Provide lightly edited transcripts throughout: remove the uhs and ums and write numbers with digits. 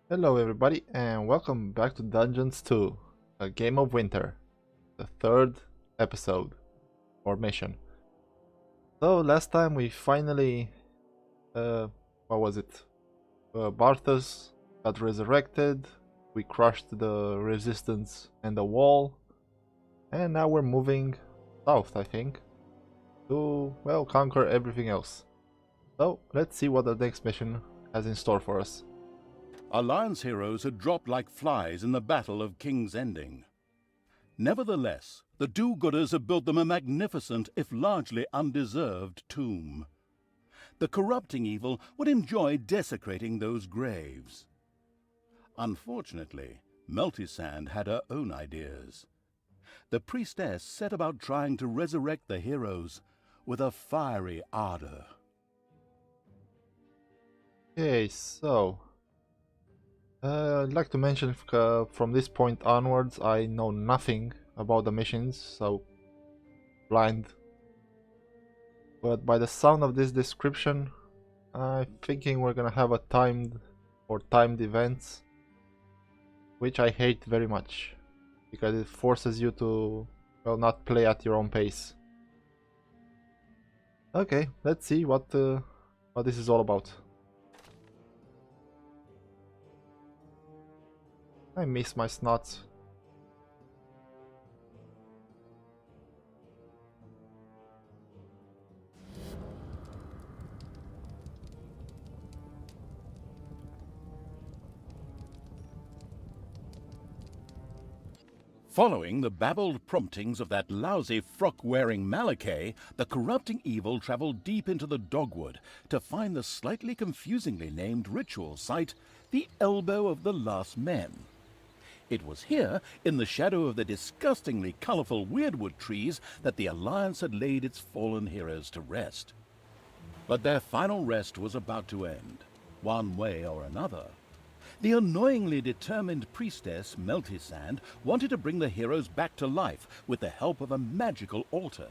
Hello everybody and welcome back to Dungeons 2, a game of winter, the third episode, or mission. So last time we finally, what was it? Barthas got resurrected, we crushed the resistance and the wall, and now we're moving south, I think, to, well, conquer everything else. So let's see what the next mission has in store for us. Alliance heroes had dropped like flies in the Battle of King's Ending. Nevertheless, the do-gooders had built them a magnificent, if largely undeserved, tomb. The corrupting evil would enjoy desecrating those graves. Unfortunately, Meltisand had her own ideas. The priestess set about trying to resurrect the heroes with a fiery ardor. Okay, so I'd like to mention from this point onwards I know nothing about the missions, so blind. But by the sound of this description, I'm thinking we're gonna have a timed events, which I hate very much, because it forces you to, well, not play at your own pace. Okay, let's see what this is all about. I miss my snots. Following the babbled promptings of that lousy frock-wearing Malachi, the corrupting evil traveled deep into the dogwood to find the slightly confusingly named ritual site, the Elbow of the Last Men. It was here, in the shadow of the disgustingly colorful weirdwood trees, that the Alliance had laid its fallen heroes to rest. But their final rest was about to end, one way or another. The annoyingly determined priestess, Meltisand, wanted to bring the heroes back to life with the help of a magical altar.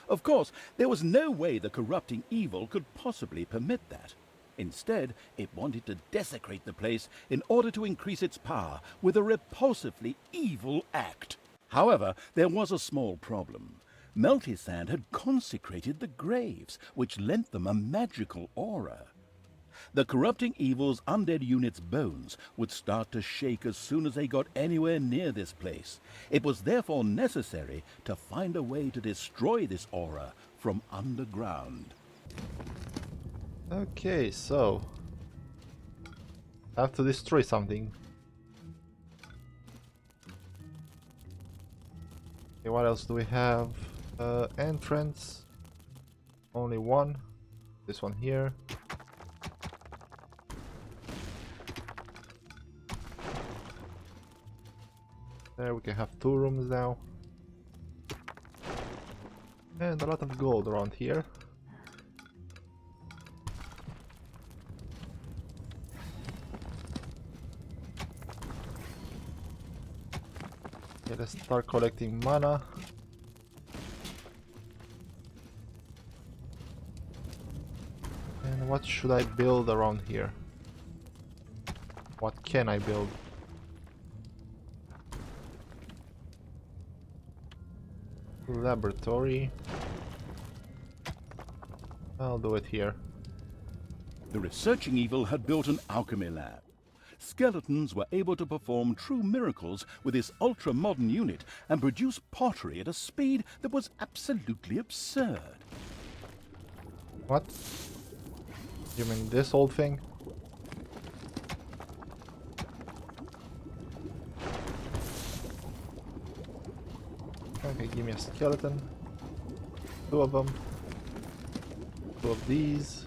Of course, there was no way the corrupting evil could possibly permit that. Instead, it wanted to desecrate the place in order to increase its power with a repulsively evil act. However, there was a small problem. Meltisand had consecrated the graves, which lent them a magical aura. The corrupting evil's undead unit's bones would start to shake as soon as they got anywhere near this place. It was therefore necessary to find a way to destroy this aura from underground. Okay, so I have to destroy something. Okay, what else do we have? Entrance. Only one. This one here. There, we can have 2 rooms now. And a lot of gold around here. Okay, let's start collecting mana. And what should I build around here? What can I build? Laboratory. I'll do it here. The researching evil had built an alchemy lab. Skeletons were able to perform true miracles with this ultra-modern unit and produce pottery at a speed that was absolutely absurd. What? You mean this old thing? Okay, give me a skeleton. 2 of them. 2 of these.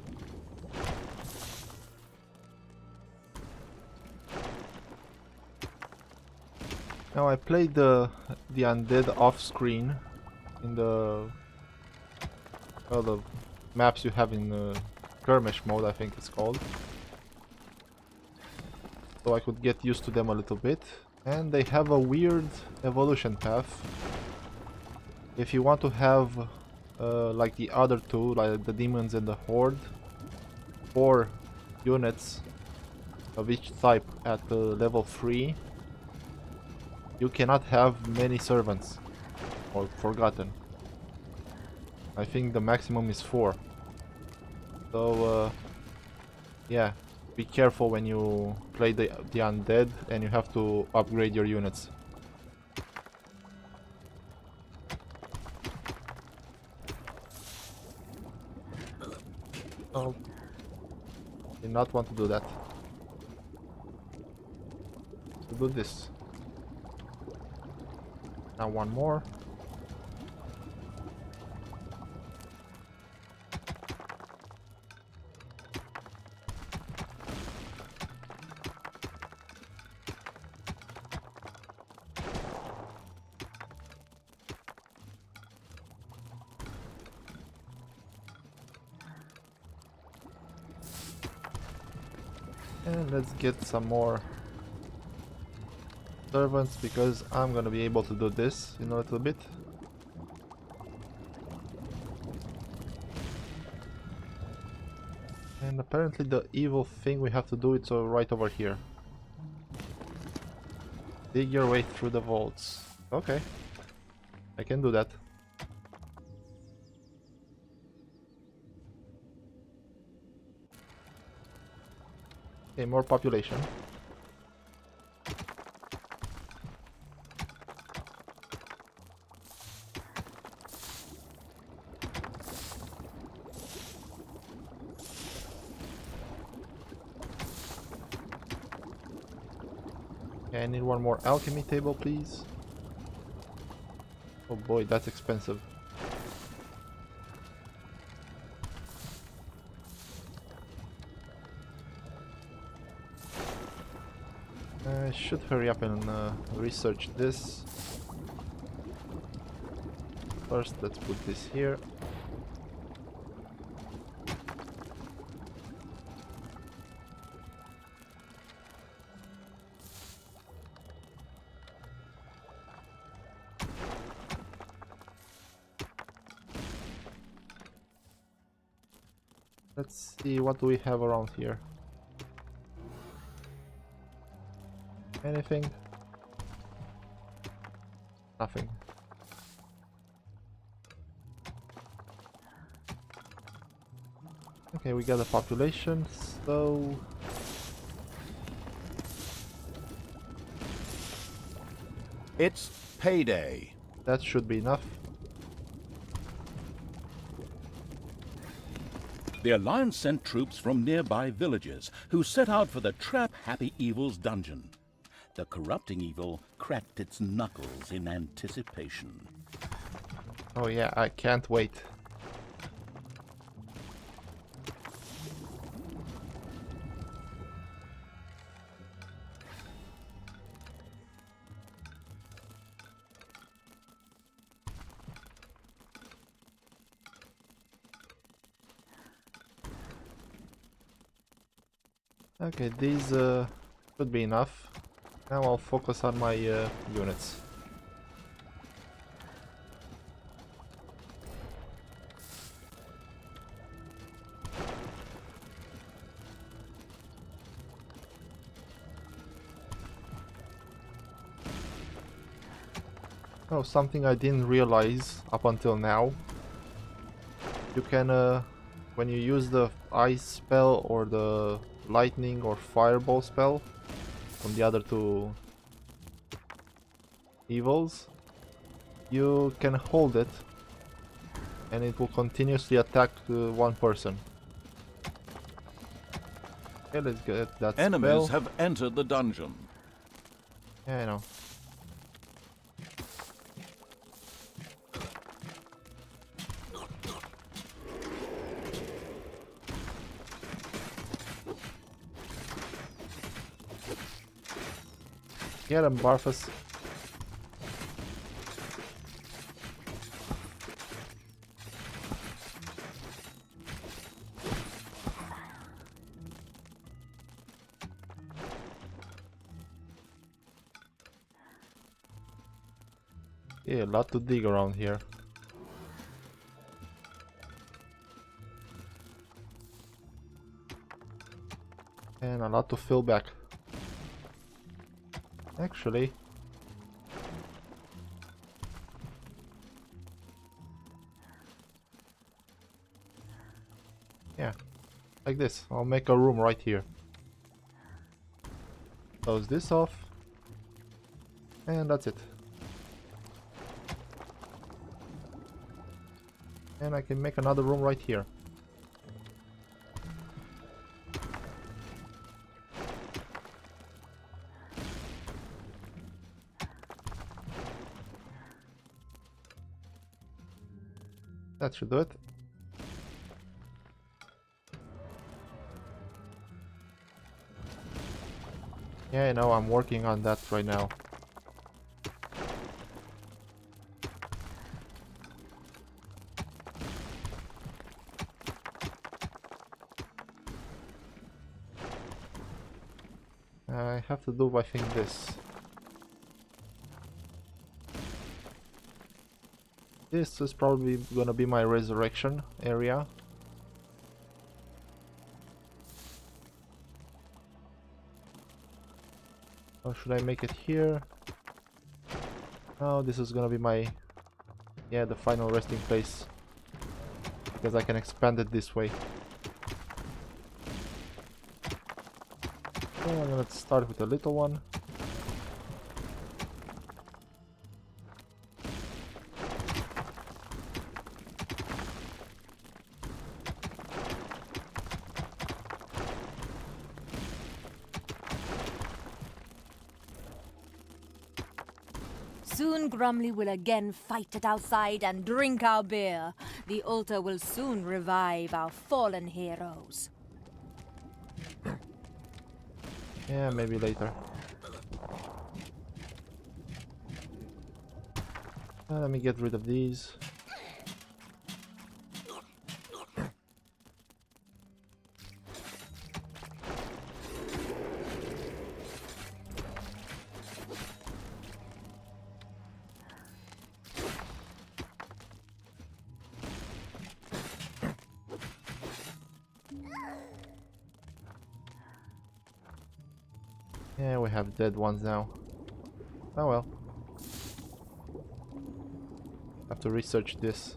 Now I played the undead off screen in the maps you have in skirmish mode, I think it's called. So I could get used to them a little bit. And they have a weird evolution path. If you want to have like the other two, like the demons and the horde, 4 units of each type at level 3, you cannot have many servants or forgotten. I think the maximum is 4. So yeah, be careful when you play the undead and you have to upgrade your units. Oh, did not want to do that. To do this. Now one more. And let's get some more servants, because I'm gonna be able to do this in a little bit. And apparently the evil thing we have to do it's right over here. Dig your way through the vaults. Okay, I can do that. Okay, more population. Okay, I need one more alchemy table, please. Oh boy, that's expensive. I should hurry up and research this. First, let's put this here. Let's see, what do we have around here? Anything? Nothing. Okay, we got a population, so It's payday. that should be enough. The Alliance sent troops from nearby villages who set out for the Trap Happy Evil's dungeon. The corrupting evil cracked its knuckles in anticipation. Oh yeah, I can't wait. Okay, these should be enough. Now I'll focus on my units. Oh, something I didn't realize up until now. You can, when you use the ice spell or the lightning or fireball spell from the other two evils, you can hold it and it will continuously attack one person. Okay, let's get that Enemies spell. have entered the dungeon. Yeah, I know. Get him, Barfus. Yeah, a lot to dig around here. And a lot to fill back. Actually, yeah, like this. I'll make a room right here. Close this off. And that's it. And I can make another room right here. That should do it. Yeah, I know, I'm working on that right now. I have to do, I think, this. This is probably gonna be my resurrection area. Or should I make it here? No, this is gonna be my... yeah, the final resting place. Because I can expand it this way. So I'm gonna start with a little one. Soon Grumley will again fight it outside and drink our beer. The altar will soon revive our fallen heroes. Yeah, maybe later. Let me get rid of these. Yeah, we have dead ones now. Oh well. Have to research this.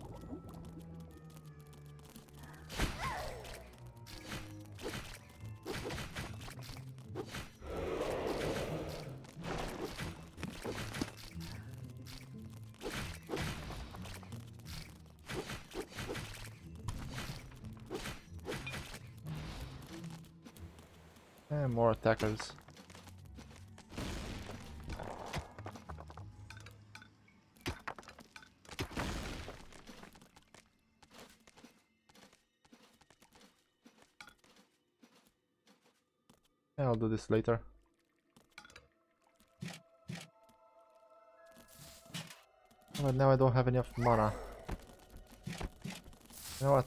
And more attackers. I'll do this later. But now I don't have enough mana. You know what?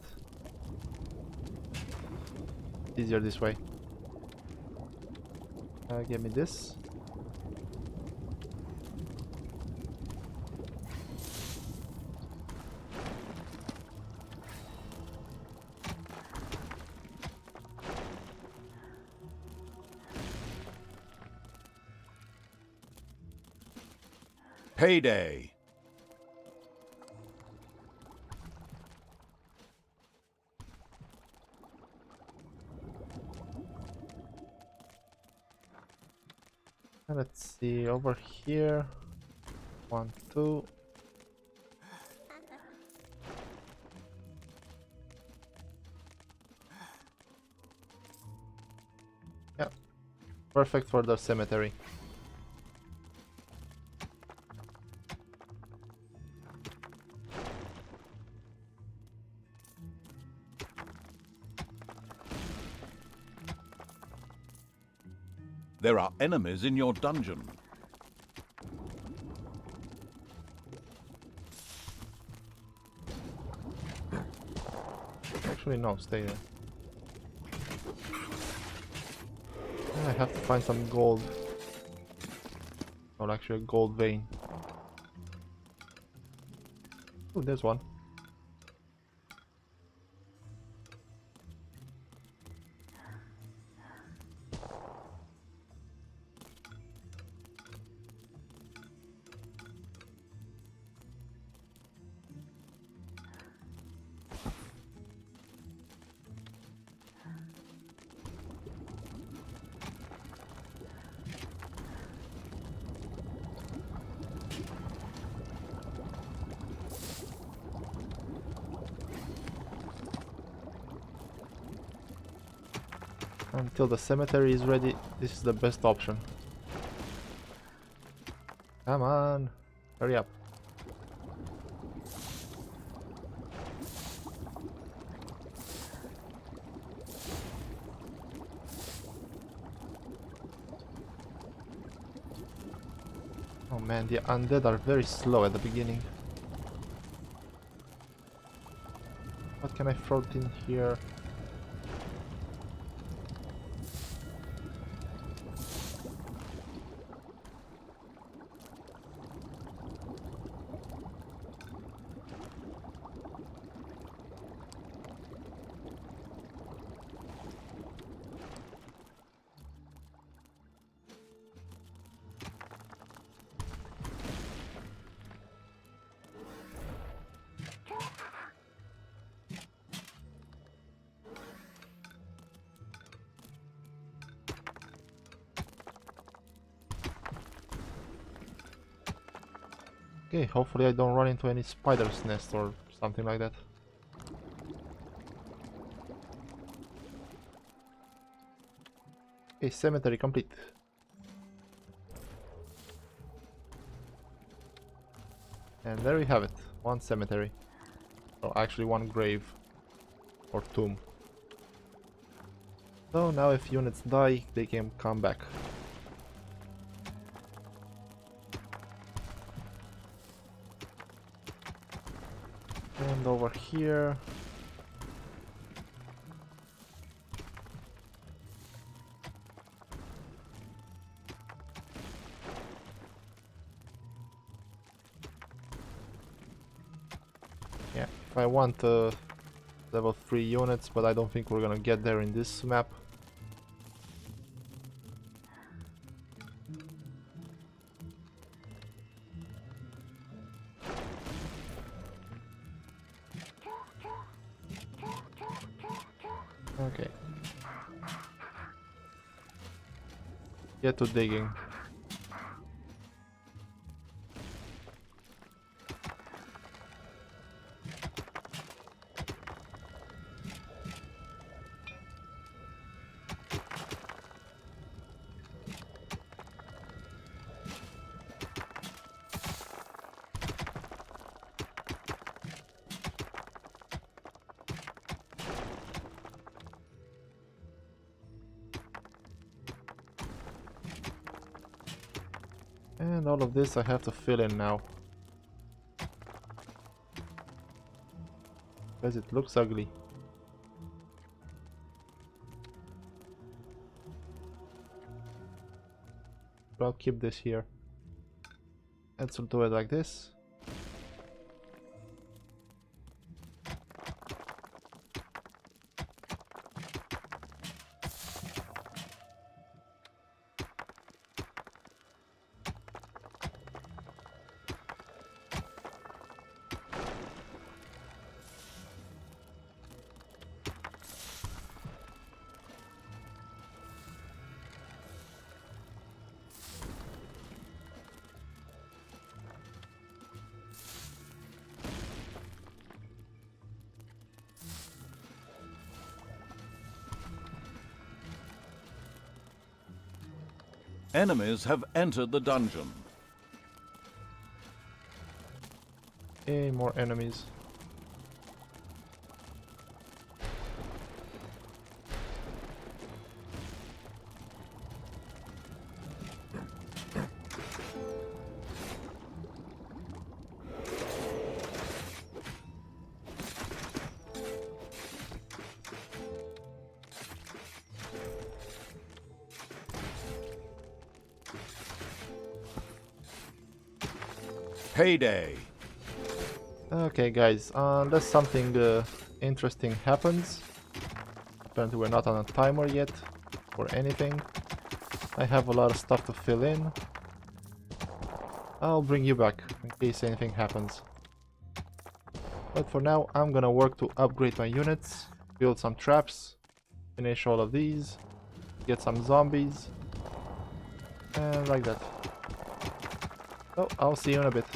Easier this way. Give me this. Payday. Let's see, over here. 1, 2. Yep. Perfect for the cemetery. There are enemies in your dungeon. Actually, no, stay there. I have to find some gold. Or actually a gold vein. Oh, there's one. Until the cemetery is ready, this is the best option. Come on, hurry up. Oh man, the undead are very slow at the beginning. What can I throw in here? Okay, hopefully I don't run into any spider's nest or something like that. Okay, cemetery complete. And there we have it, one cemetery. Oh, actually one grave or tomb. So now if units die, they can come back. And over here... yeah, if I want level 3 units, but I don't think we're gonna get there in this map. Okay. Get to digging. And all of this I have to fill in now. Because it looks ugly. But I'll keep this here. Let's do it like this. Enemies have entered the dungeon. Hey, more enemies. Payday. Okay guys, unless something interesting happens, apparently we're not on a timer yet or anything, I have a lot of stuff to fill in. I'll bring you back in case anything happens. But for now I'm gonna work to upgrade my units, build some traps, finish all of these, get some zombies, and like that. So I'll see you in a bit.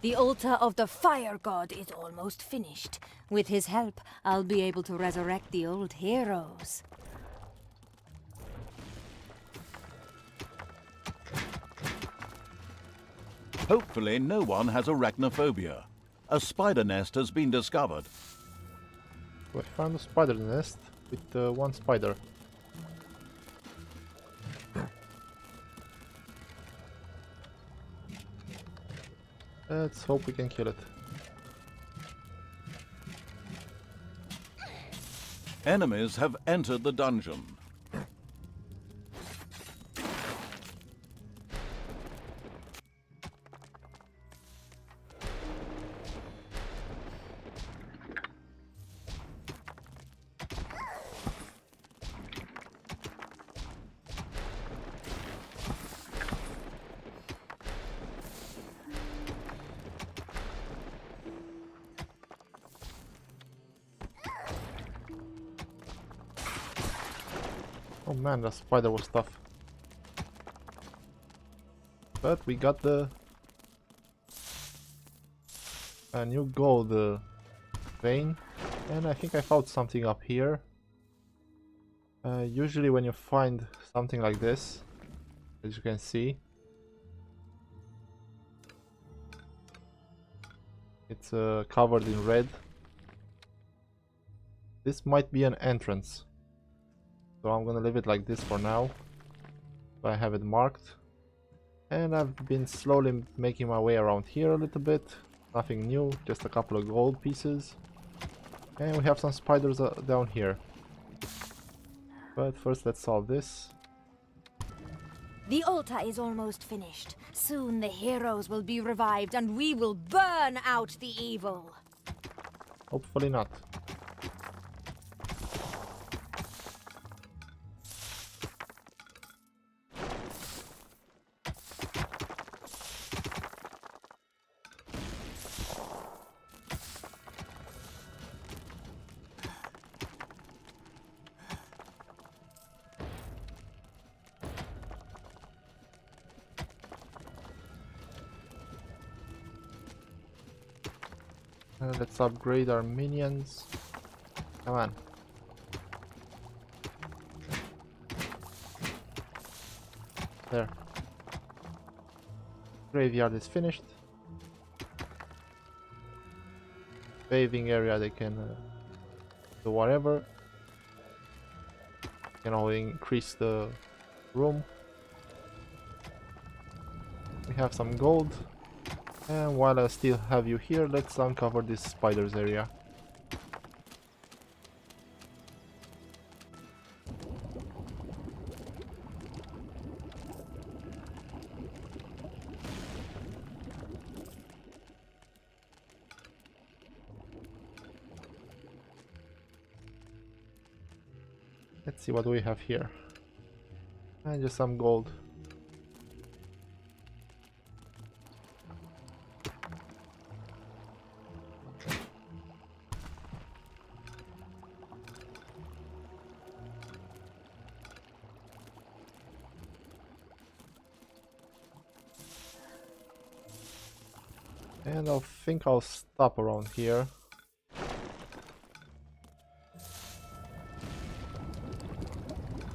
The altar of the fire god is almost finished. With his help, I'll be able to resurrect the old heroes. Hopefully no one has arachnophobia. A spider nest has been discovered. I found a spider nest with one spider. Let's hope we can kill it. Enemies have entered the dungeon. Oh man, the spider was tough. But we got the new gold vein, and I think I found something up here. Usually when you find something like this, as you can see, it's covered in red. This might be an entrance, so I'm gonna leave it like this for now. I have it marked, and I've been slowly making my way around here a little bit. Nothing new, just a couple of gold pieces, and we have some spiders down here. But first let's solve this. The altar is almost finished. Soon the heroes will be revived and we will burn out the evil. Hopefully not. Let's upgrade our minions. Come on. There. Graveyard is finished. Paving area, they can do whatever. Can only increase the room. We have some gold. And while I still have you here, let's uncover this spiders area. Let's see what we have here. And just some gold. And I think I'll stop around here.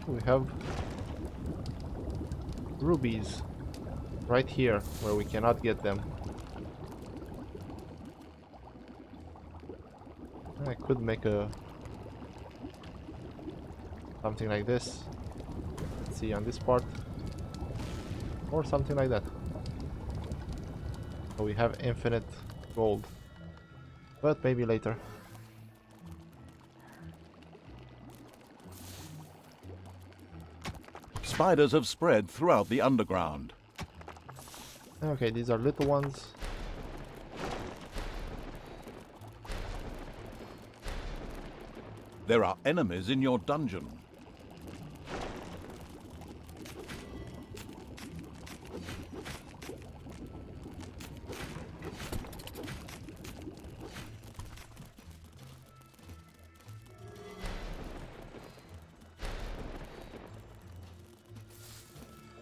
We have rubies right here where we cannot get them. I could make a something like this. Let's see on this part, or something like that. So we have infinite gold, but maybe later. Spiders have spread throughout the underground. Okay, these are little ones. There are enemies in your dungeon.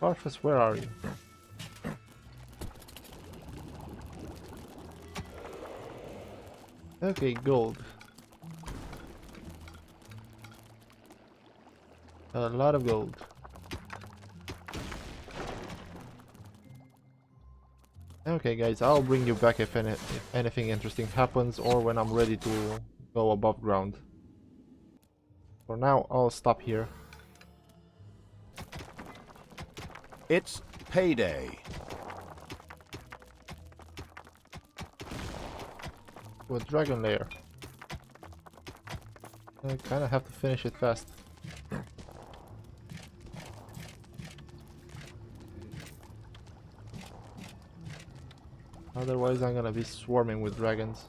Parfus, where are you? Okay, gold. A lot of gold. Okay guys, I'll bring you back if anything interesting happens or when I'm ready to go above ground. For now, I'll stop here. It's payday. To a dragon lair. I kinda have to finish it fast. Otherwise I'm gonna be swarming with dragons.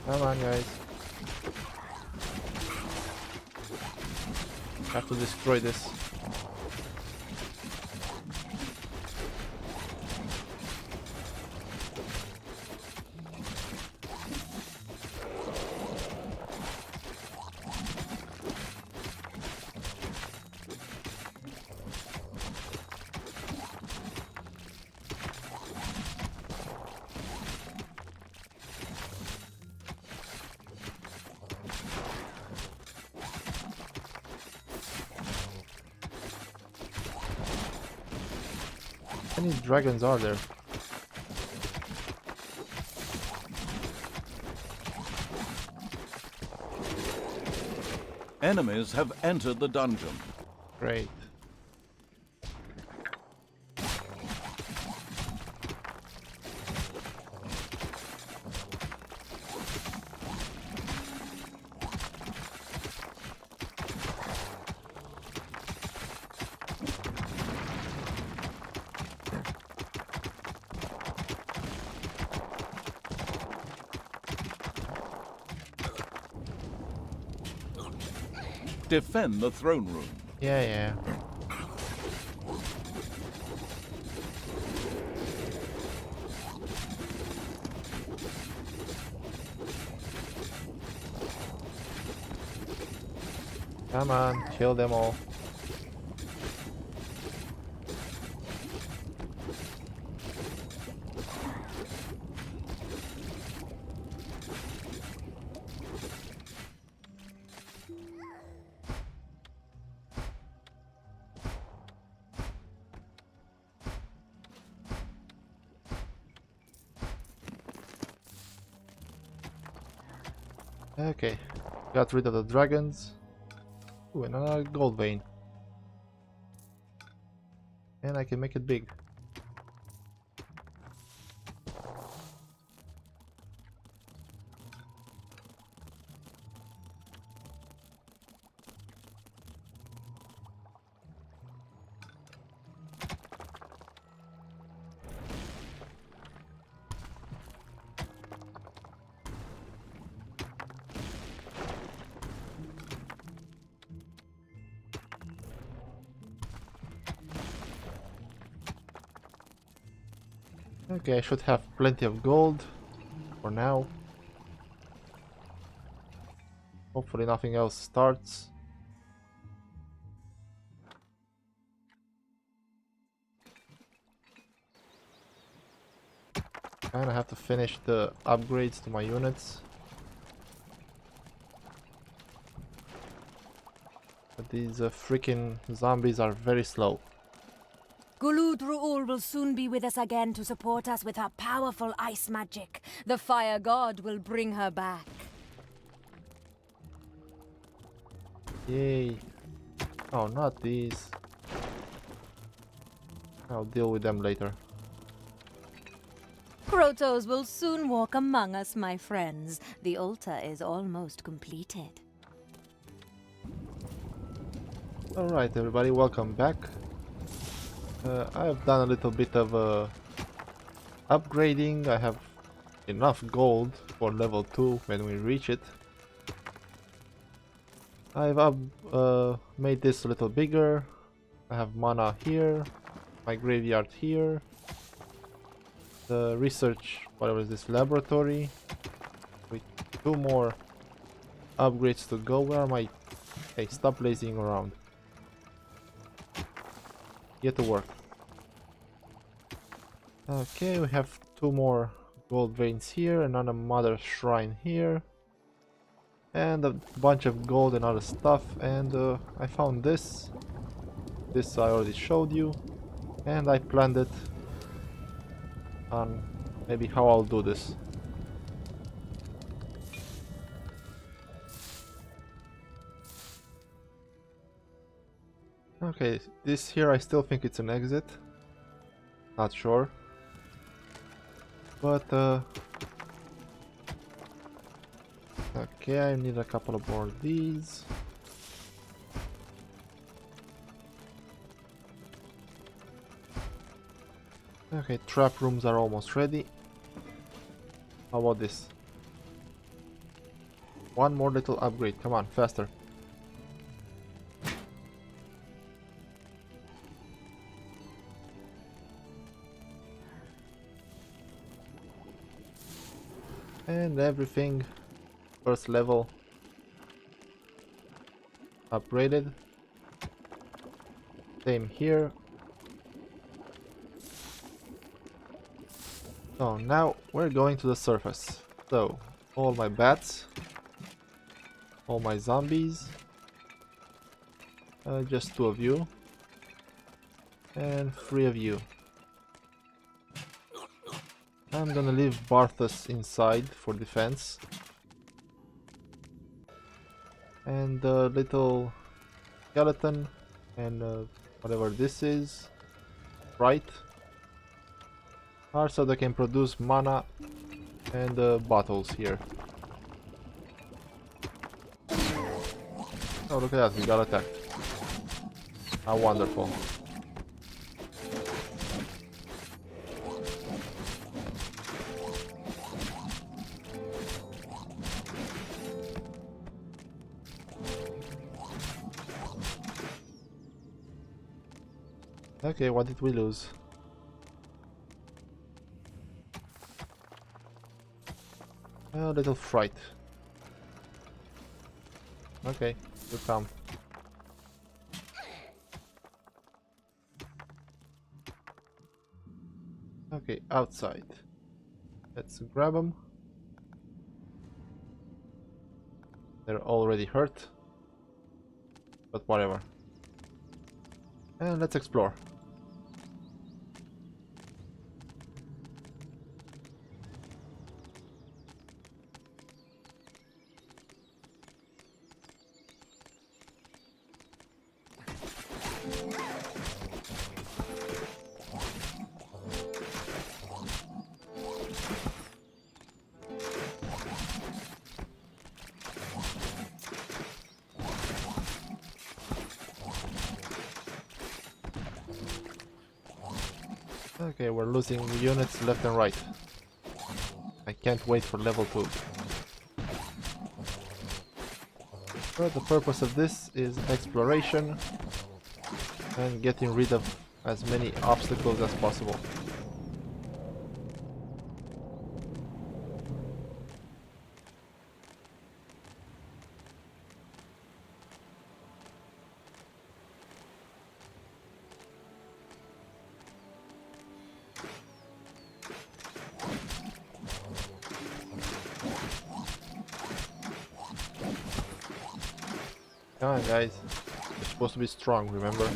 Come on guys. Have to destroy this. How many dragons are there? Enemies have entered the dungeon. Great. Defend the throne room. Yeah. Come on, kill them all. Okay, got rid of the dragons. Ooh, and another gold vein. And I can make it big. Okay, I should have plenty of gold for now. Hopefully nothing else starts. And I have to finish the upgrades to my units. But these freaking zombies are very slow. Gulud will soon be with us again to support us with her powerful ice magic. The fire god will bring her back. Yay. Oh, not these. I'll deal with them later. Krotos will soon walk among us, my friends. The altar is almost completed. Alright everybody, welcome back. I have done a little bit of upgrading. I have enough gold for level 2 when we reach it. I've made this a little bigger. I have mana here, my graveyard here, the research, whatever is this, laboratory, with 2 more upgrades to go. Where am I? Hey, stop lazing around. Get to work. Okay, we have 2 more gold veins here, another mother shrine here, and a bunch of gold and other stuff. And I found this. This I already showed you, and I planned it on maybe how I'll do this. Okay, this here I still think it's an exit. Not sure. But okay, I need a couple of more of these. Okay, trap rooms are almost ready. How about this? One more little upgrade, come on, faster. And everything first level upgraded. Same here. So now we're going to the surface. So all my bats, all my zombies, just 2 of you, and 3 of you. I'm gonna leave Barthas inside for defense. And the little skeleton and whatever this is, right, are so they can produce mana and bottles here. Oh, look at that, we got attacked. How wonderful. Okay, what did we lose? A little fright. Okay, you come. Okay, outside. Let's grab them. They're already hurt. But whatever. And let's explore. Okay, we're losing units left and right. I can't wait for level 2. But the purpose of this is exploration and getting rid of as many obstacles as possible. Come on, guys. You're supposed to be strong, remember?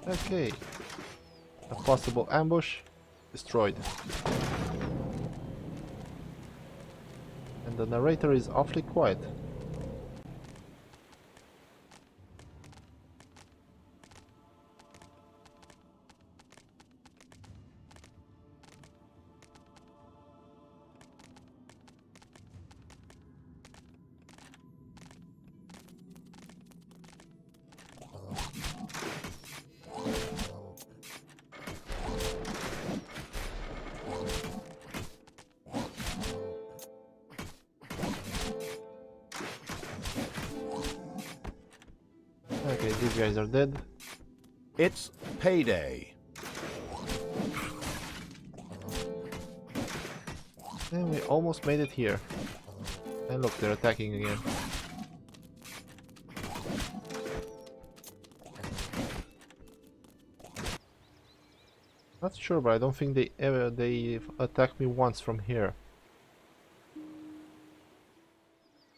Okay. A possible ambush destroyed. the narrator is awfully quiet. Okay, these guys are dead. It's payday. And we almost made it here. And look, they're attacking again. Not sure, but I don't think they attacked me once from here.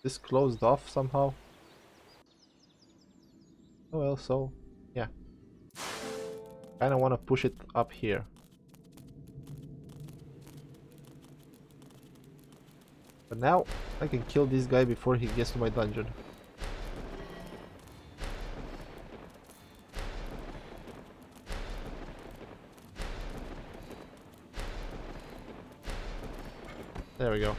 This closed off somehow. Oh well, so yeah. Kinda wanna push it up here. But now I can kill this guy before he gets to my dungeon. There we go.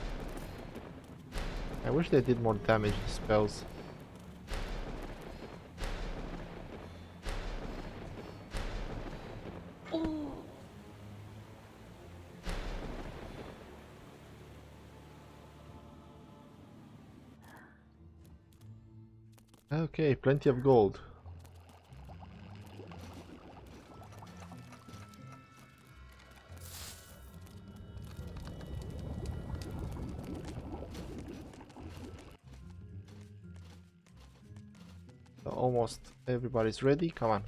I wish they did more damage spells. Okay, plenty of gold. So almost everybody's ready. Come on.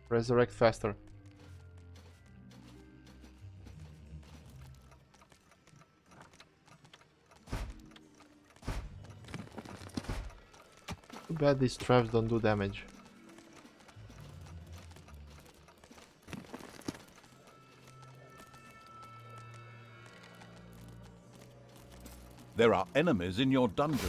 Resurrect faster. Too bad these traps don't do damage. There are enemies in your dungeon.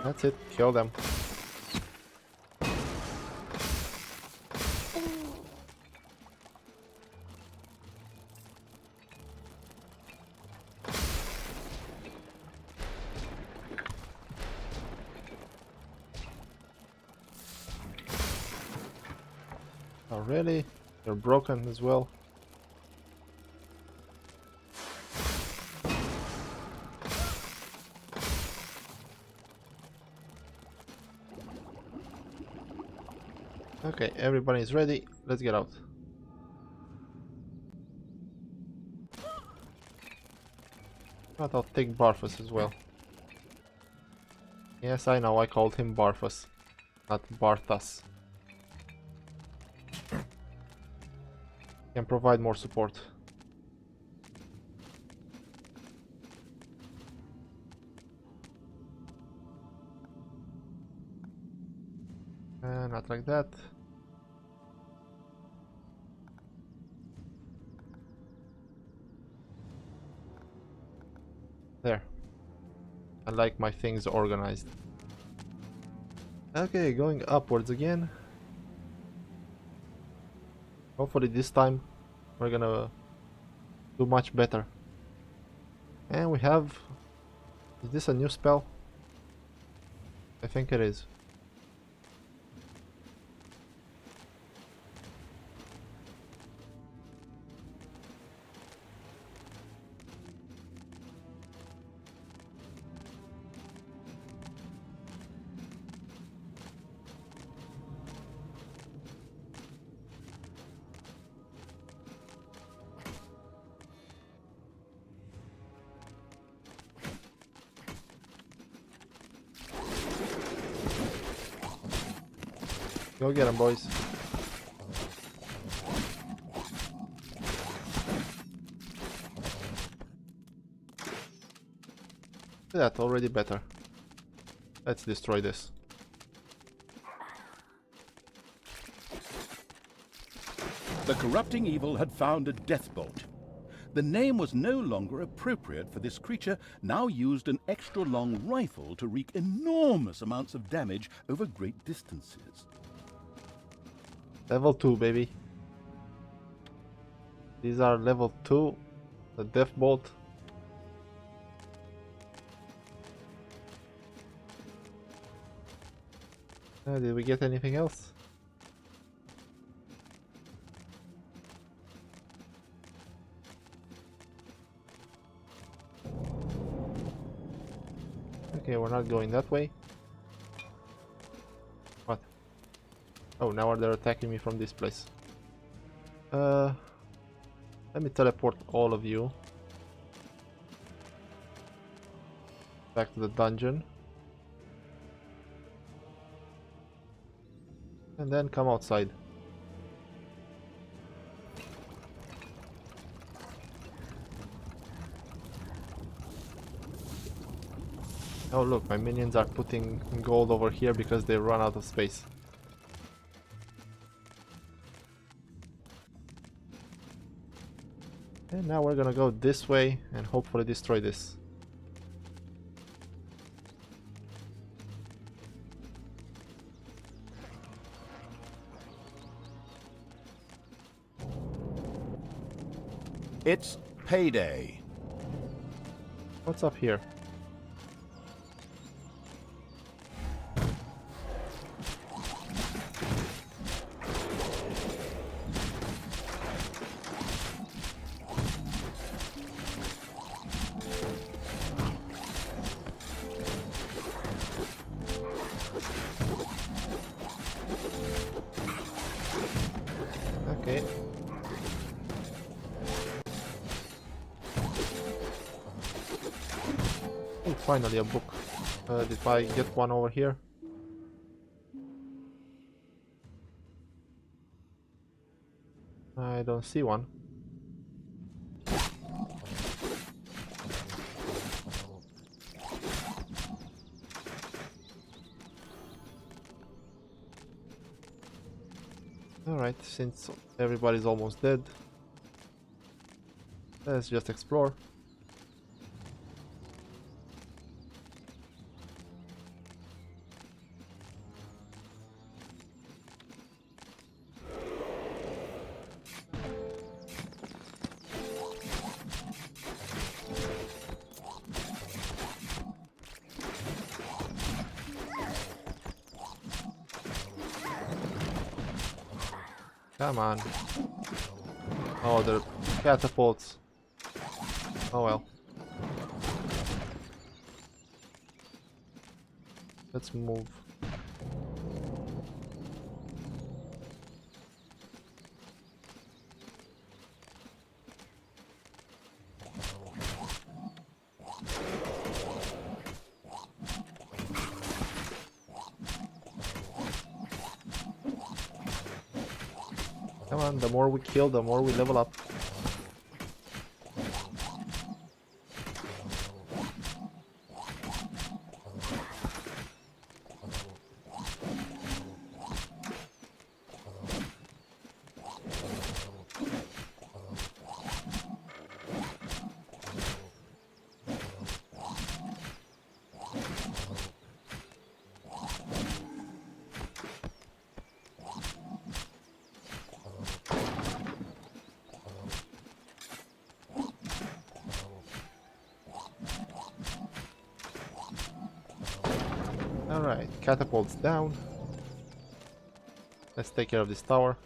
That's it, kill them. Oh really? They're broken as well. Okay, everybody is ready. Let's get out. But I'll take Barfus as well. Yes, I know, I called him Barfus, not Barthas. Can provide more support. Not like that. There. I like my things organized. Okay, going upwards again. Hopefully this time we're gonna do much better. And we have... Is this a new spell? I think it is. Go get him, boys. That already better. Let's destroy this. The corrupting evil had found a death bolt. The name was no longer appropriate for this creature, now used an extra long rifle to wreak enormous amounts of damage over great distances. Level 2, baby. These are level 2. The death bolt. Did we get anything else? Okay, we're not going that way. What? Oh, now they're attacking me from this place. Let me teleport all of you back to the dungeon. And then come outside. Oh look, my minions are putting gold over here because they run out of space. And now we're gonna go this way and hopefully destroy this. It's payday. What's up here? Okay. Oh, finally a book. Did I get one over here? I don't see one. Alright, since everybody's almost dead, let's just explore. Come on. Oh, they're catapults. Oh well. Let's move. Come on, the more we kill, the more we level up. Alright, catapults down. Let's take care of this tower.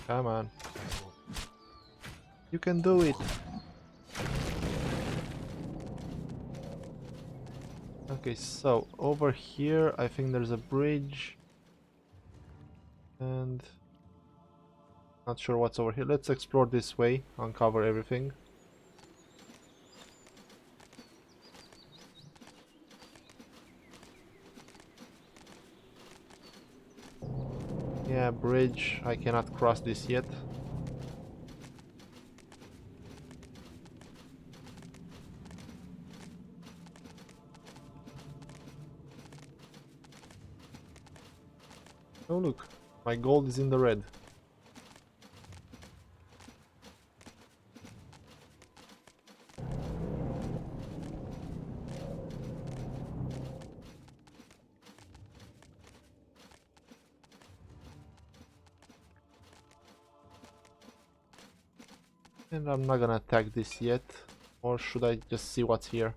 Come on. You can do it. Okay, so over here I think there's a bridge. And not sure what's over here. Let's explore this way, uncover everything. Bridge. I cannot cross this yet. Oh look, my gold is in the red. And I'm not gonna attack this yet. Or should I just see what's here?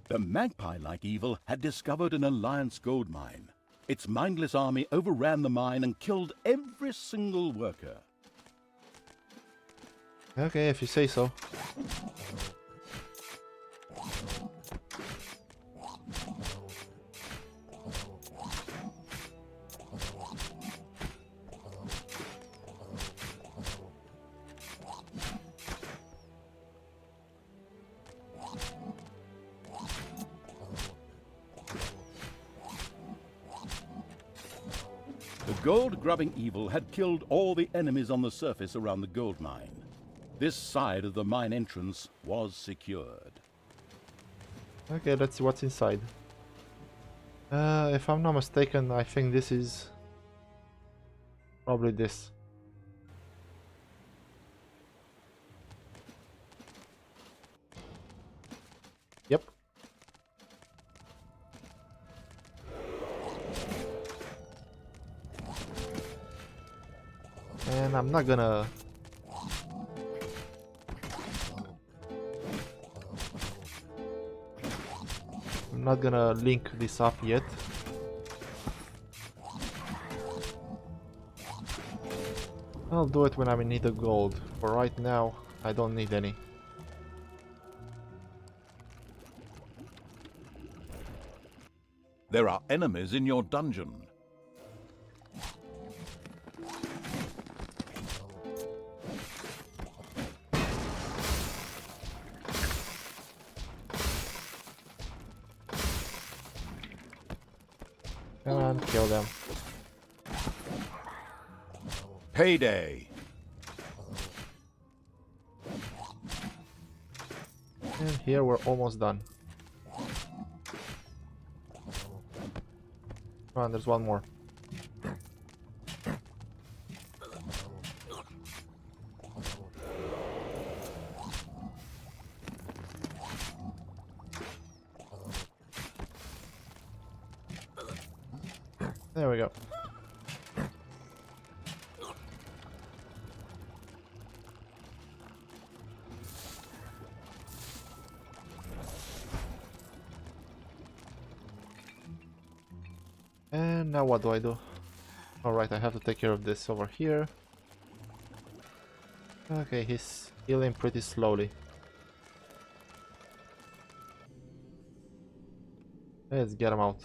The magpie-like evil had discovered an Alliance gold mine. Its mindless army overran the mine and killed every single worker. Okay, if you say so. The gold-grubbing evil had killed all the enemies on the surface around the gold mine. This side of the mine entrance was secured. Okay, let's see what's inside. If I'm not mistaken, I think this is probably this. Yep. And I'm not gonna... I'm not gonna link this up yet. I'll do it when I'm in need of gold. For right now, I don't need any. There are enemies in your dungeon. Come on, kill them. Payday! And here we're almost done. Come on, there's one more. There we go. And now what do I do? Alright, I have to take care of this over here. Okay, he's healing pretty slowly. Let's get him out.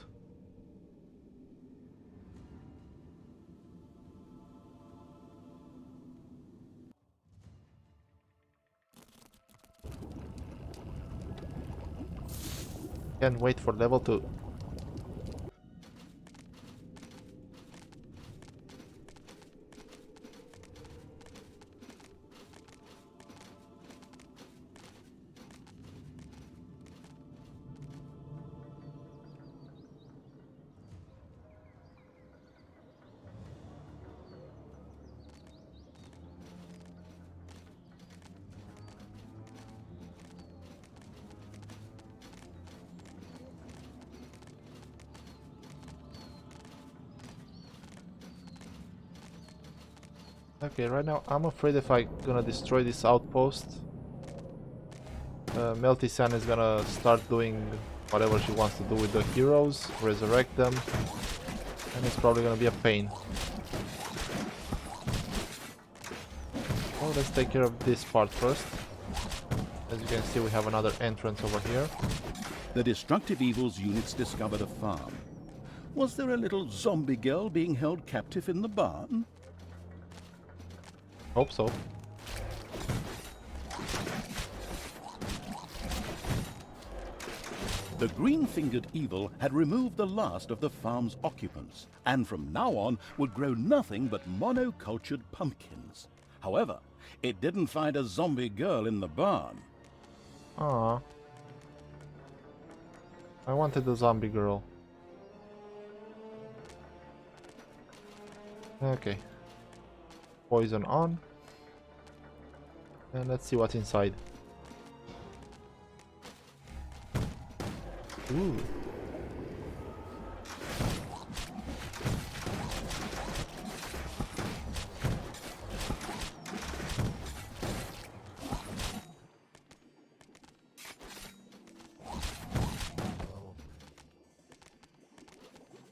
Can't wait for level 2. Okay, right now I'm afraid if I'm gonna destroy this outpost, Melty-san is gonna start doing whatever she wants to do with the heroes, resurrect them, and it's probably gonna be a pain. Well, let's take care of this part first. As you can see, we have another entrance over here. The destructive evil's units discovered a farm. Was there a little zombie girl being held captive in the barn? Hope so. The green-fingered evil had removed the last of the farm's occupants, and from now on would grow nothing but monocultured pumpkins. However, it didn't find a zombie girl in the barn. Aww. I wanted the zombie girl. Okay. Poison on. And let's see what's inside. Ooh.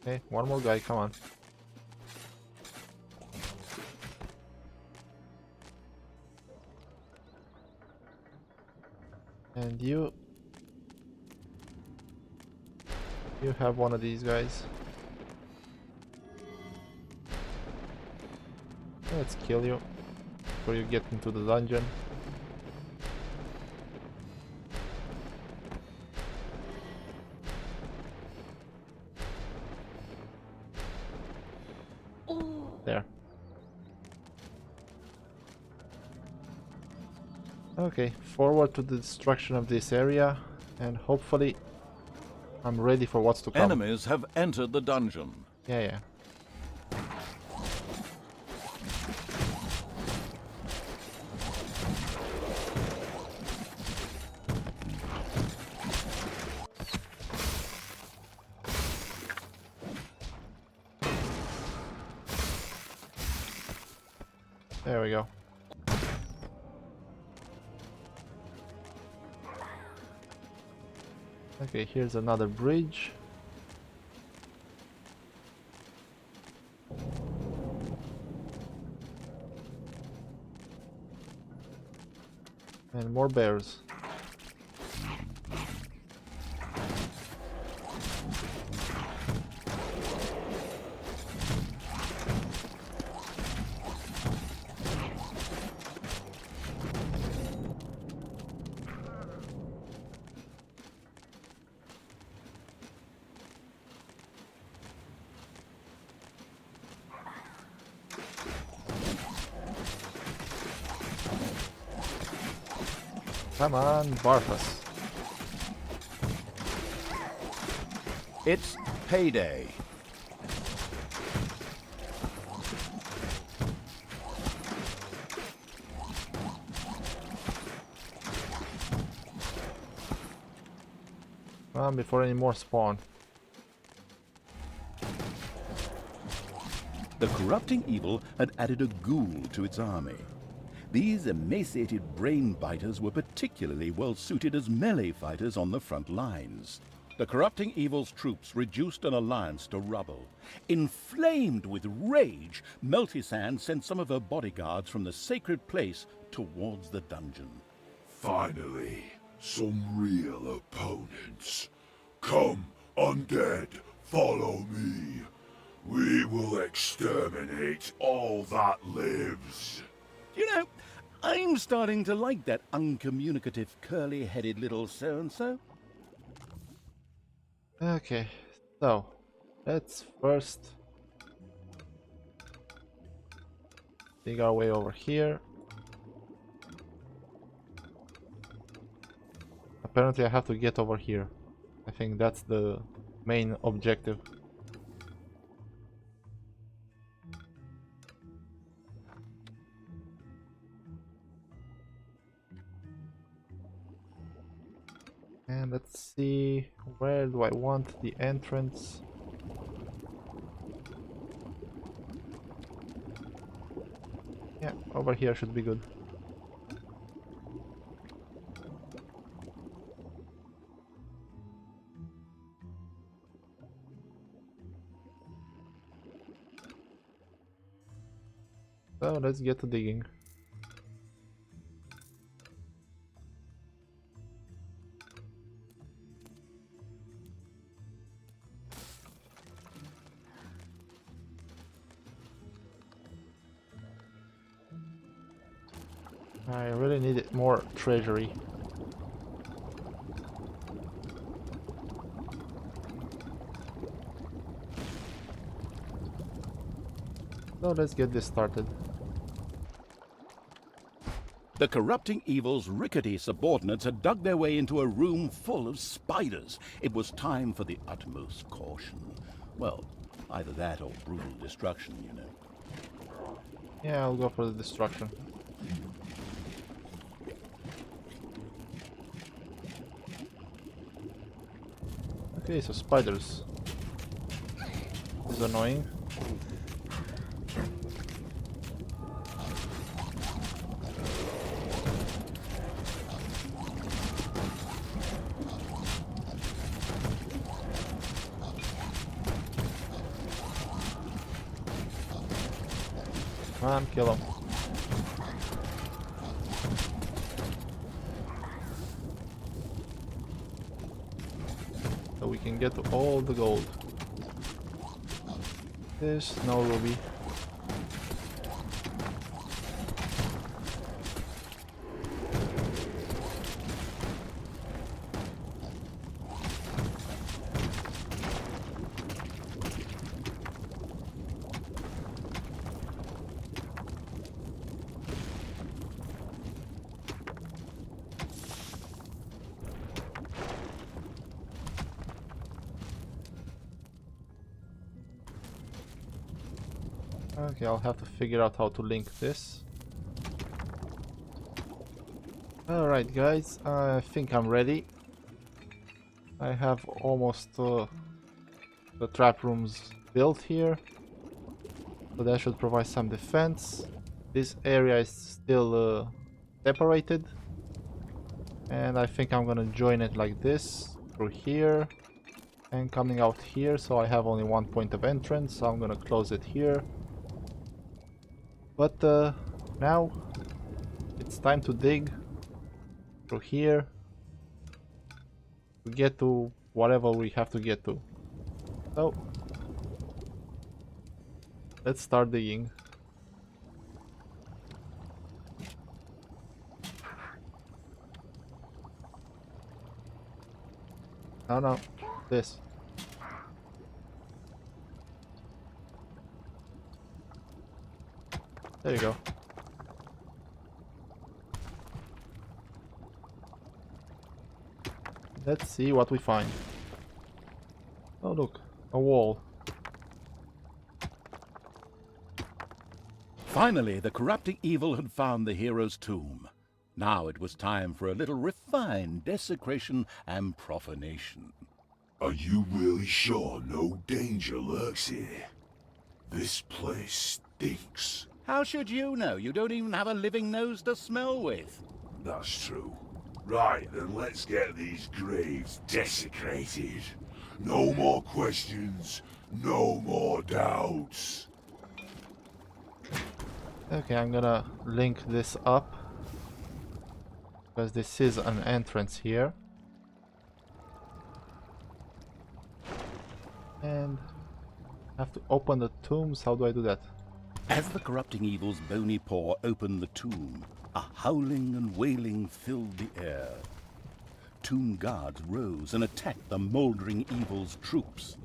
Okay, one more guy, come on. And you have one of these guys. Let's kill you before you get into the dungeon. There. Okay, forward to the destruction of this area, and hopefully I'm ready for what's to come. Enemies have entered the dungeon. Yeah. There we go. Okay, here's another bridge. And more bears. Come on, barf us. It's payday. Come on, before any more spawn. The corrupting evil had added a ghoul to its army. These emaciated brain biters were particularly well suited as melee fighters on the front lines. The corrupting evil's troops reduced an alliance to rubble. Inflamed with rage, Meltisand sent some of her bodyguards from the sacred place towards the dungeon. Finally, some real opponents. Come, undead, follow me. We will exterminate all that lives. You know, I'm starting to like that uncommunicative, curly-headed little so-and-so. Okay, so let's first dig our way over here. Apparently I have to get over here. I think that's the main objective. And let's see, where do I want the entrance? Yeah, over here should be good. So let's get to digging. I really need more treasury. So let's get this started. The corrupting evil's rickety subordinates had dug their way into a room full of spiders. It was time for the utmost caution. Well, either that or brutal destruction, you know. Yeah, I'll go for the destruction. Okay, so spiders. This is annoying. Come on, kill him. So we can get all the gold. There's no ruby. Okay, I'll have to figure out how to link this. Alright guys, I think I'm ready. I have almost the trap rooms built here. So that should provide some defense. This area is still separated. And I think I'm gonna join it like this, through here. And coming out here, so I have only one point of entrance, so I'm gonna close it here. But now it's time to dig through here to get to whatever we have to get to. So let's start digging. No, this. There you go. Let's see what we find. Oh look, a wall. Finally, the corrupting evil had found the hero's tomb. Now it was time for a little refined desecration and profanation. Are you really sure no danger lurks here? This place stinks. How should you know? You don't even have a living nose to smell with. That's true. Right, then let's get these graves desecrated. No more questions, no more doubts. Okay, I'm gonna link this up because this is an entrance here. And I have to open the tombs. How do I do that? As the corrupting evil's bony paw opened the tomb, a howling and wailing filled the air. Tomb guards rose and attacked the moldering evil's troops.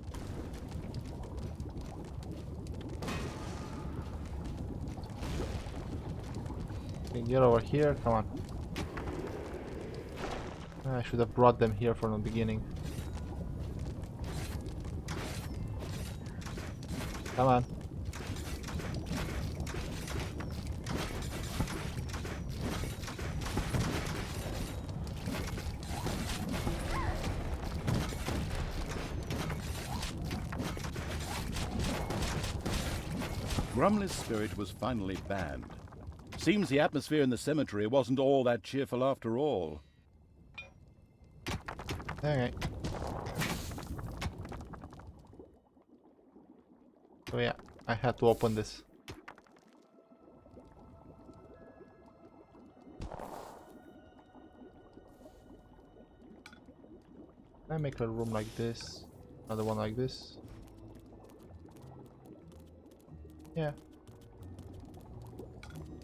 Okay, get over here. Come on. I should have brought them here from the beginning. Come on. Grumley's spirit was finally banned. Seems the atmosphere in the cemetery wasn't all that cheerful after all. Okay. So yeah, I had to open this. Can I make a room like this? Another one like this? Yeah.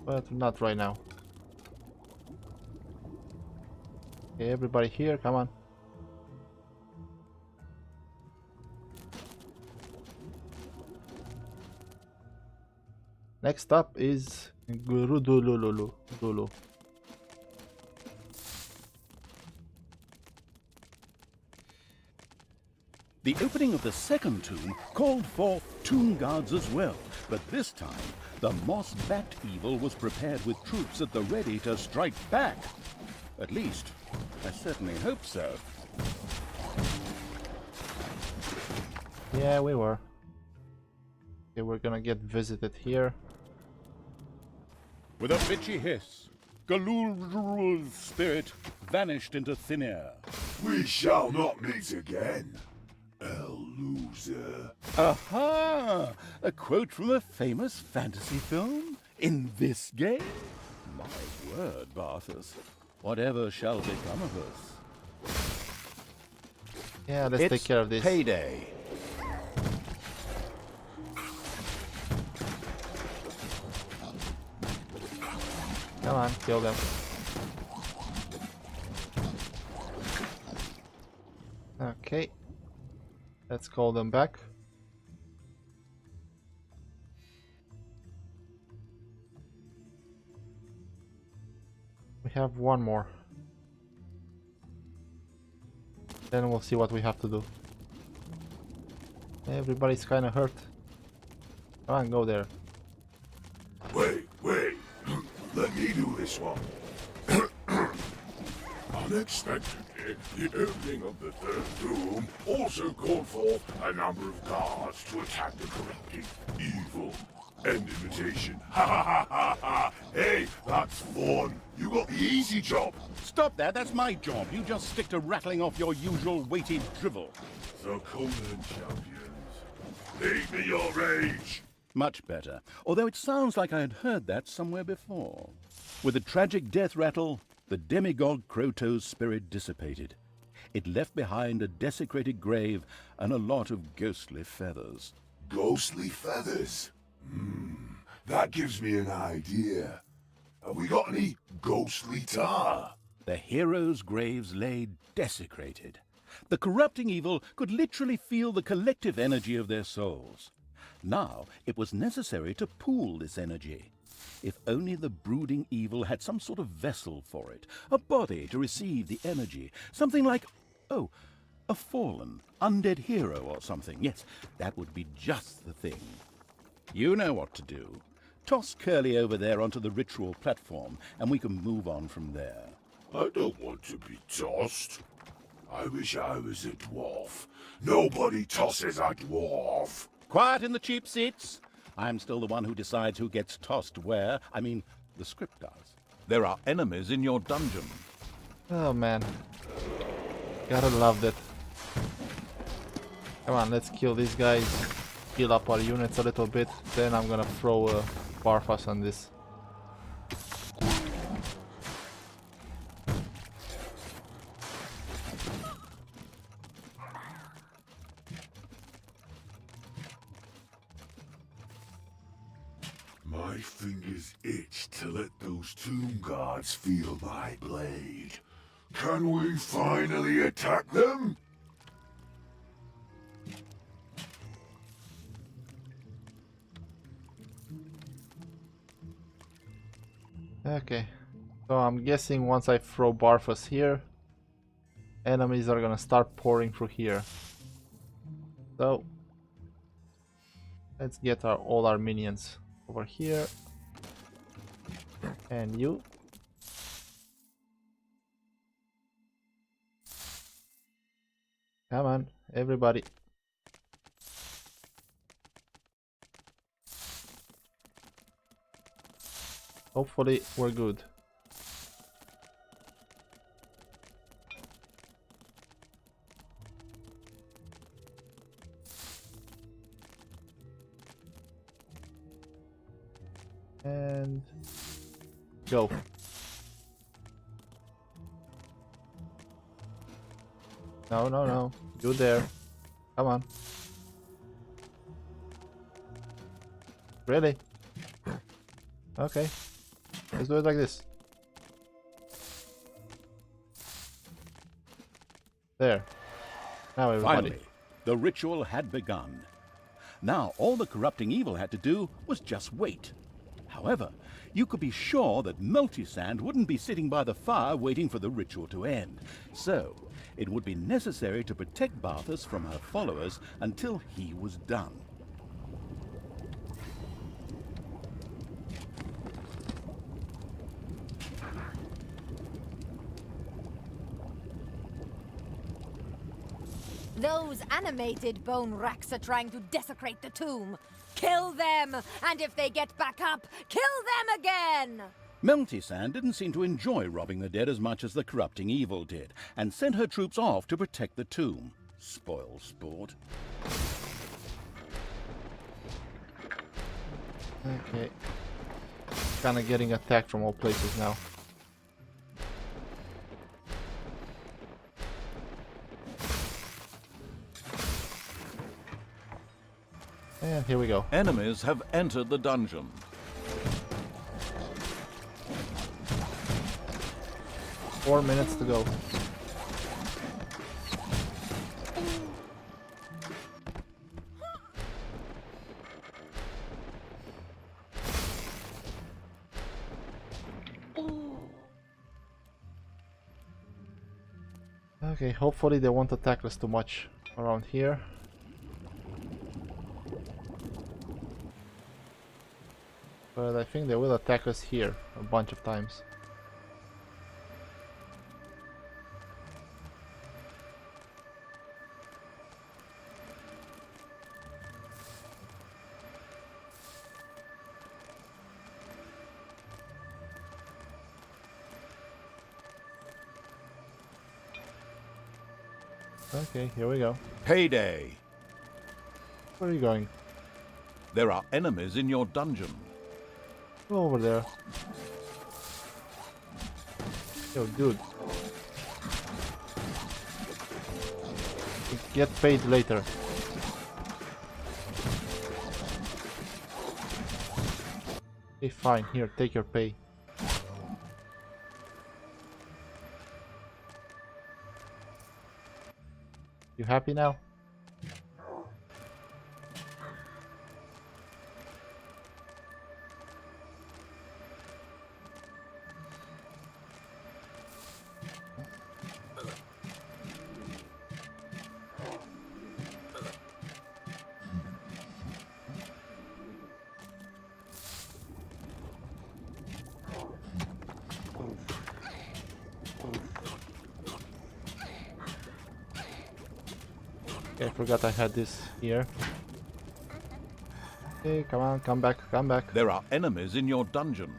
But not right now. Okay, everybody here, come on. Next up is Gurudululu. Dulu. The opening of the second tomb called for tomb guards as well, but this time the moss-backed evil was prepared with troops at the ready to strike back. At least, I certainly hope so. Yeah, we were. Okay, we're gonna get visited here. With a bitchy hiss, Galul's spirit vanished into thin air. We shall not meet again, loser. Aha! A quote from a famous fantasy film? In this game? My word, Barthus. Whatever shall become of us? Yeah, let's take care of this. Payday. Come on, kill them. Okay. Let's call them back. We have one more. Then we'll see what we have to do. Everybody's kind of hurt. Come on, go there. Wait. Let me do this one. Unexpectedly, the opening of the third tomb also called for a number of guards to attack the corrupting evil. End invitation. Ha ha ha ha! Hey, that's fun. You got the easy job. Stop that, that's my job. You just stick to rattling off your usual weighted drivel. So come then, champions. Leave me your rage. Much better, although it sounds like I had heard that somewhere before. With a tragic death rattle, the demigod Kroto's spirit dissipated. It left behind a desecrated grave and a lot of ghostly feathers. Ghostly feathers? That gives me an idea. Have we got any ghostly tar? The heroes' graves lay desecrated. The corrupting evil could literally feel the collective energy of their souls. Now it was necessary to pool this energy. If only the brooding evil had some sort of vessel for it, a body to receive the energy, something like, oh, a fallen, undead hero or something. Yes, that would be just the thing. You know what to do. Toss Curly over there onto the ritual platform, and we can move on from there. I don't want to be tossed. I wish I was a dwarf. Nobody tosses a dwarf. Quiet in the cheap seats. I'm still the one who decides who gets tossed where. I mean, the script does. There are enemies in your dungeon. Oh man. Gotta love that. Come on, let's kill these guys. Heal up our units a little bit. Then I'm gonna throw a Barfas on this. My fingers itch to let those tomb guards feel my blade. Can we finally attack them? Okay. So I'm guessing once I throw Barfas here, enemies are gonna start pouring through here. So let's get all our minions over here. And you. Come on, everybody. Hopefully we're good. And go. No. You there. Come on. Really? Okay. Let's do it like this. There. Now everybody. Finally, the ritual had begun. Now all the corrupting evil had to do was just wait. However, you could be sure that Multisand wouldn't be sitting by the fire waiting for the ritual to end. So, it would be necessary to protect Barthas from her followers until he was done. Those animated bone racks are trying to desecrate the tomb. Kill them, and if they get back up, kill them again! Multisand didn't seem to enjoy robbing the dead as much as the corrupting evil did, and sent her troops off to protect the tomb. Spoil sport. Okay. Kinda getting attacked from all places now. And here we go. Enemies have entered the dungeon. Four minutes to go. Okay, hopefully they won't attack us too much around here. But I think they will attack us here a bunch of times. Okay, here we go. Payday! Where are you going? There are enemies in your dungeon. Go over there. Yo, dude. Get paid later. Okay, fine. Here, take your pay. You happy now? Okay, I forgot I had this here. Okay, come on, come back, come back. There are enemies in your dungeon.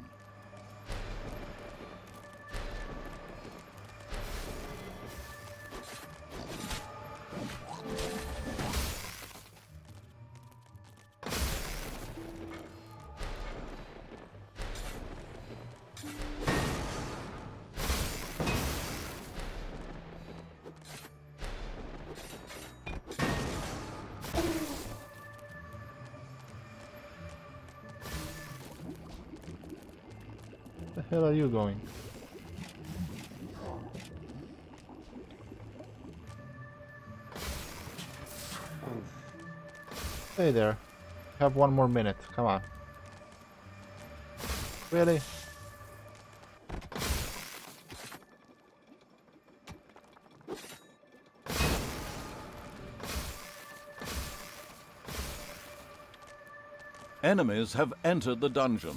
Where the hell are you going? Stay there. Have one more minute. Come on. Really? Enemies have entered the dungeon.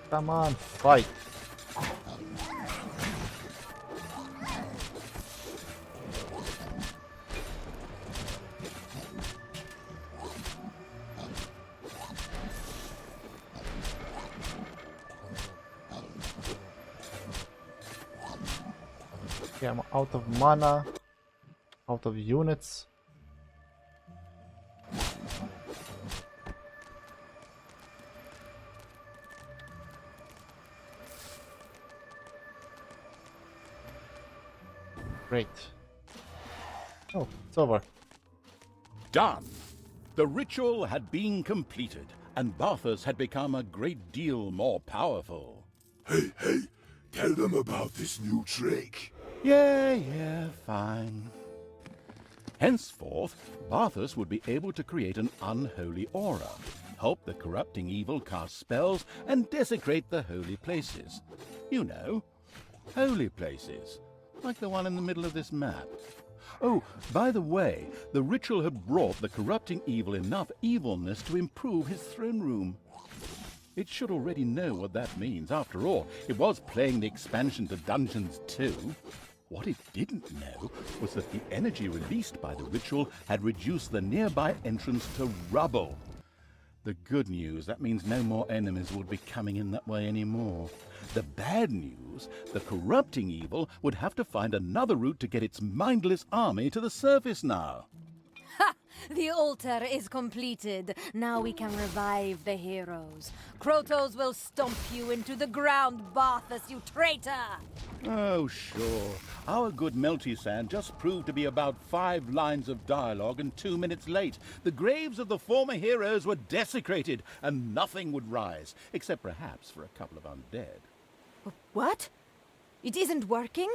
Come on, fight. Okay, I'm out of mana, out of units. Great. Oh, it's over. Done. The ritual had been completed, and Barthas had become a great deal more powerful. Hey, tell them about this new trick. Yeah, fine. Henceforth, Barthas would be able to create an unholy aura, help the corrupting evil cast spells, and desecrate the holy places. You know, holy places, like the one in the middle of this map. Oh, by the way, the ritual had brought the corrupting evil enough evilness to improve his throne room. It should already know what that means. After all, it was playing the expansion to Dungeons 2. What it didn't know was that the energy released by the ritual had reduced the nearby entrance to rubble. The good news, that means no more enemies would be coming in that way anymore. The bad news, the corrupting evil would have to find another route to get its mindless army to the surface now. Ha! The altar is completed. Now we can revive the heroes. Krotos will stomp you into the ground, Barthas, you traitor! Oh, sure. Our good Melty-Sand just proved to be about 5 lines of dialogue and 2 minutes late. The graves of the former heroes were desecrated, and nothing would rise, except perhaps for a couple of undead. What? It isn't working?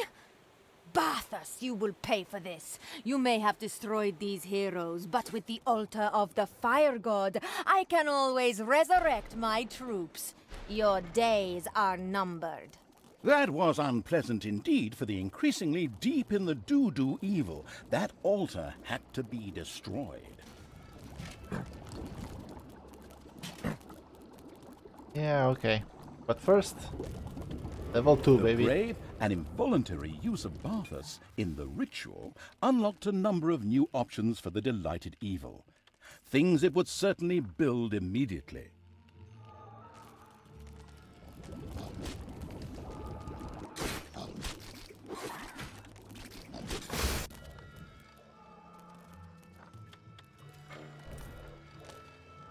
Barthas, you will pay for this. You may have destroyed these heroes, but with the altar of the fire god, I can always resurrect my troops. Your days are numbered. That was unpleasant indeed for the increasingly deep in the doo-doo evil. That altar had to be destroyed. Yeah, okay. But first, level 2, The baby. brave and involuntary use of Barthas in the ritual unlocked a number of new options for the delighted evil. Things it would certainly build immediately.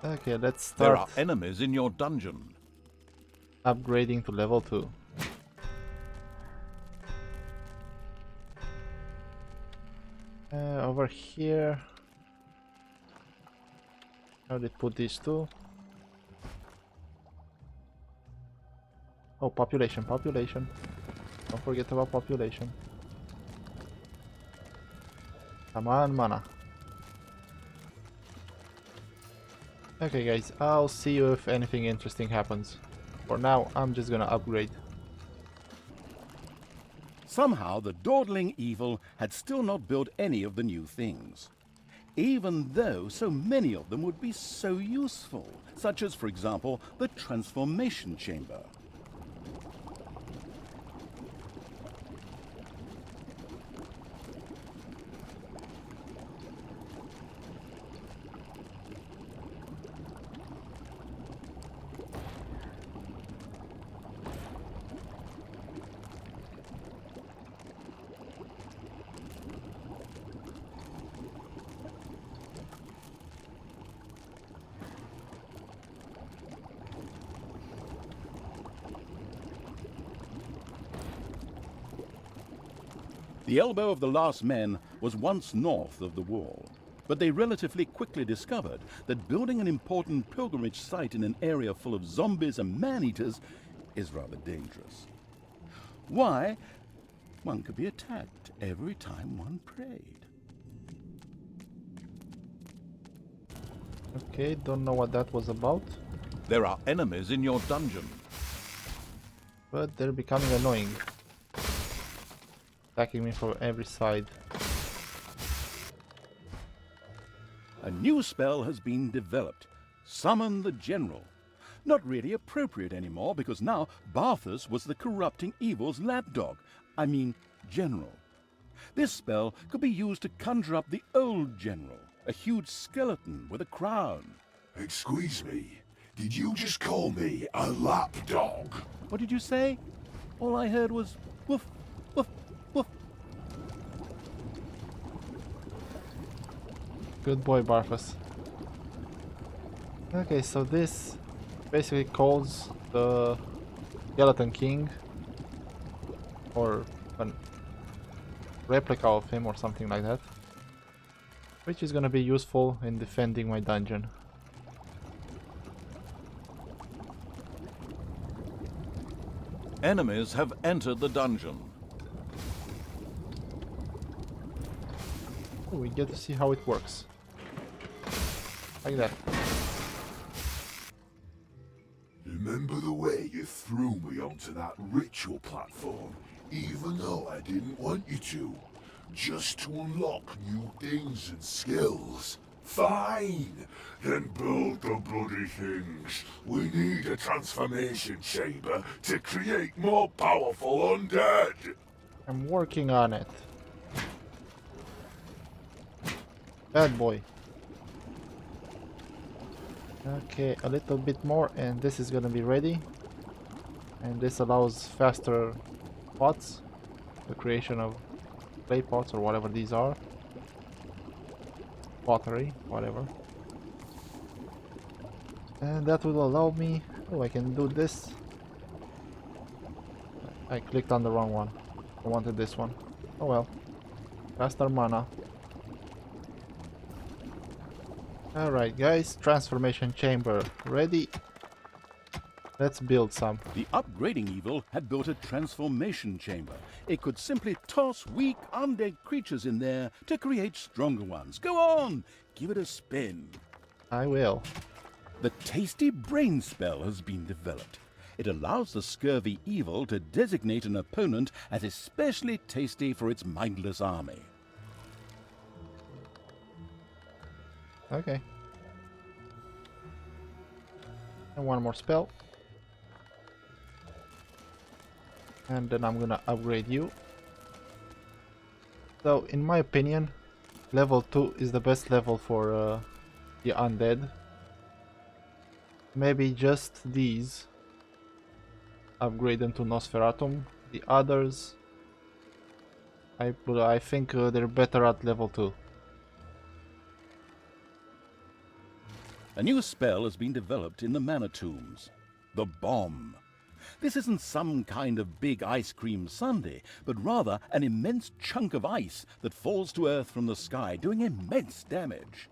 Okay, let's There start are enemies in your dungeon. upgrading to level 2. Over here. How did put these two? Oh, population. Don't forget about population. Come on, mana. Okay guys, I'll see you if anything interesting happens. For now, I'm just gonna upgrade. Somehow the dawdling evil had still not built any of the new things, even though so many of them would be so useful, such as, for example, the transformation chamber. The elbow of the last men was once north of the wall, but they relatively quickly discovered that building an important pilgrimage site in an area full of zombies and man-eaters is rather dangerous. Why? One could be attacked every time one prayed. Okay, don't know what that was about, There are enemies in your dungeon. but they're becoming annoying. Attacking me from every side. A new spell has been developed. Summon the General. Not really appropriate anymore because now Barthas was the corrupting evil's lapdog. I mean, general. This spell could be used to conjure up the old general, a huge skeleton with a crown. Excuse me, did you just call me a lapdog? What did you say? All I heard was woof, woof, woof. Good boy, Barthas. Okay, so this basically calls the Skeleton King, or a replica of him or something like that. which is gonna be useful in defending my dungeon. Enemies have entered the dungeon. Oh, we get to see how it works. Like that. Remember the way you threw me onto that ritual platform, even though I didn't want you to? Just to unlock new things and skills? Fine! Then build the bloody things. We need a transformation chamber to create more powerful undead! I'm working on it. Bad boy. Okay, a little bit more and this is gonna be ready. And this allows faster pots, the creation of clay pots or whatever these are. Pottery, whatever. And that will allow me... Oh, I can do this. I clicked on the wrong one. I wanted this one. Oh well. Faster mana. Alright guys, transformation chamber ready. Let's build some. The upgrading evil had built a transformation chamber. It could simply toss weak undead creatures in there to create stronger ones. Go on, give it a spin. I will. The tasty brain spell has been developed. It allows the scurvy evil to designate an opponent as especially tasty for its mindless army. Okay. And one more spell. And then I'm gonna upgrade you. So, in my opinion, level 2 is the best level for the undead. Maybe just these. Upgrade them to Nosferatum. The others, I think they're better at level 2. A new spell has been developed in the mana tombs. The Bomb. This isn't some kind of big ice cream sundae, but rather an immense chunk of ice that falls to earth from the sky, doing immense damage.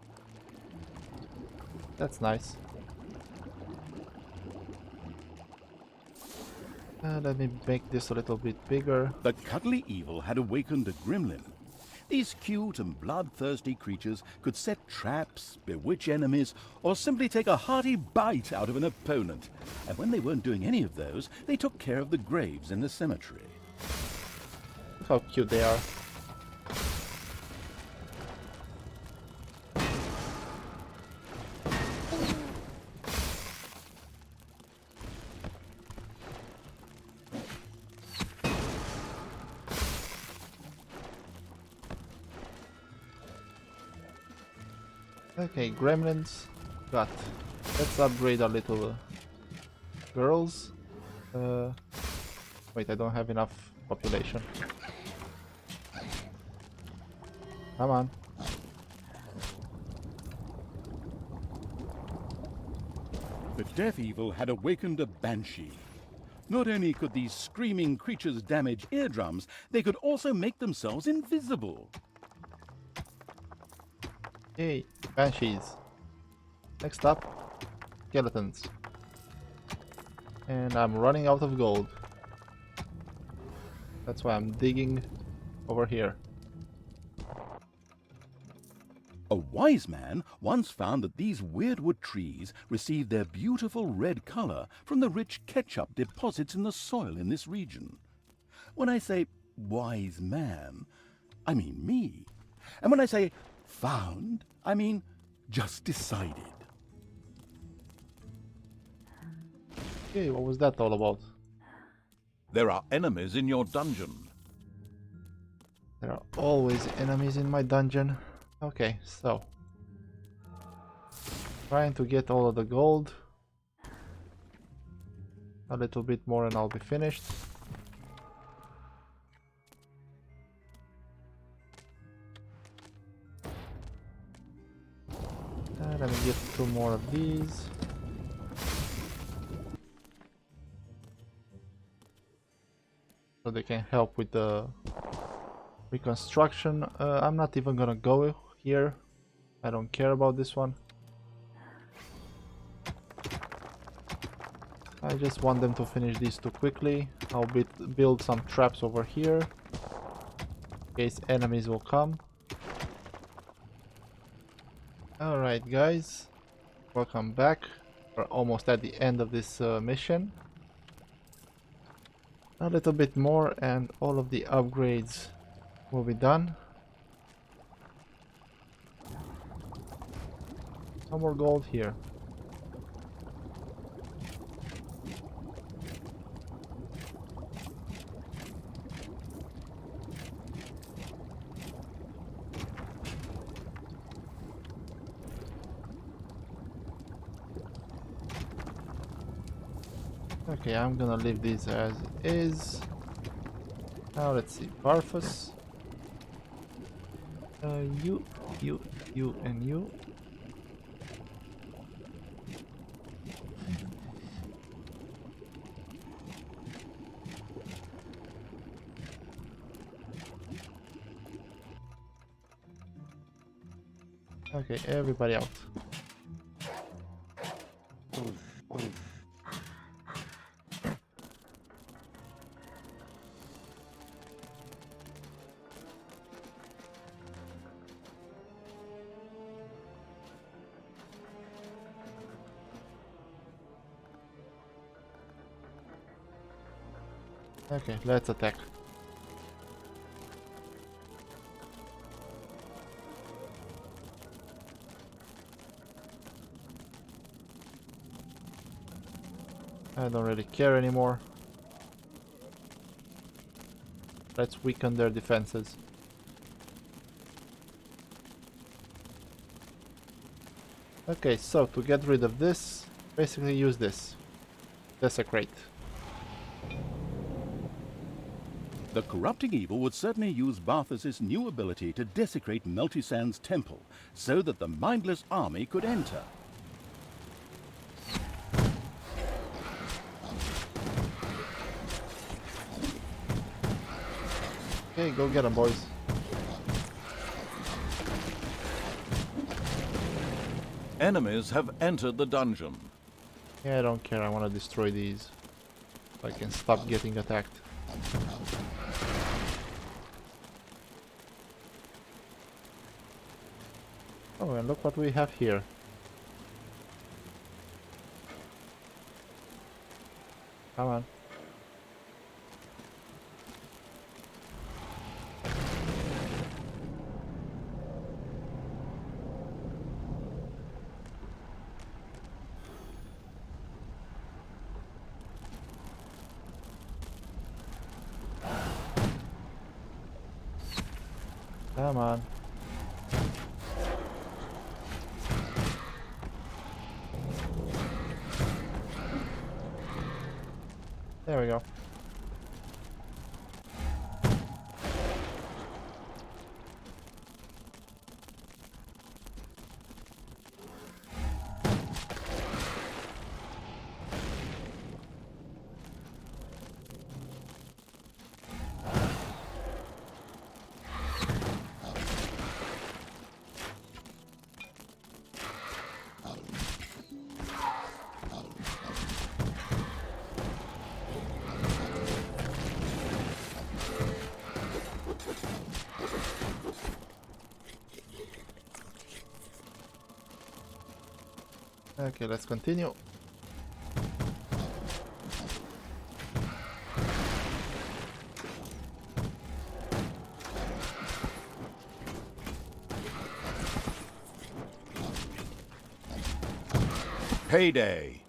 That's nice. Let me make this a little bit bigger. The cuddly evil had awakened a gremlin. These cute and bloodthirsty creatures could set traps, bewitch enemies, or simply take a hearty bite out of an opponent. And when they weren't doing any of those, they took care of the graves in the cemetery. Look how cute they are. Okay, gremlins. Got. Let's upgrade our little girls. Wait, I don't have enough population. Come on. The death evil had awakened a banshee. Not only could these screaming creatures damage eardrums, they could also make themselves invisible. Hey, banshees. Next up, skeletons. And I'm running out of gold. That's why I'm digging over here. A wise man once found that these weirdwood trees received their beautiful red color from the rich ketchup deposits in the soil in this region. When I say wise man, I mean me. And when I say found, I mean just decided. Okay, what was that all about? There are enemies in your dungeon. There are always enemies in my dungeon. Okay, so trying to get all of the gold. A little bit more and I'll be finished. Let me get 2 more of these. So they can help with the reconstruction. I'm not even gonna go here I don't care about this one. I just want them to finish these two quickly. I'll build some traps over here in case enemies will come. Alright guys, welcome back. We're almost at the end of this mission. A little bit more and all of the upgrades will be done. Some more gold here. Okay, I'm gonna leave these as is. Now let's see, Barfus. You, and you. Okay, everybody out. Okay, let's attack. I don't really care anymore. Let's weaken their defenses. Okay, so to get rid of this, basically use this. Desecrate. The corrupting evil would certainly use Barthas's new ability to desecrate Meltisand's temple so that the mindless army could enter. Okay, go get them, boys. Enemies have entered the dungeon. Yeah, I don't care, I want to destroy these. So I can stop getting attacked. Oh, and look what we have here. Come on. Come on. There we go. Okay, let's continue. Payday.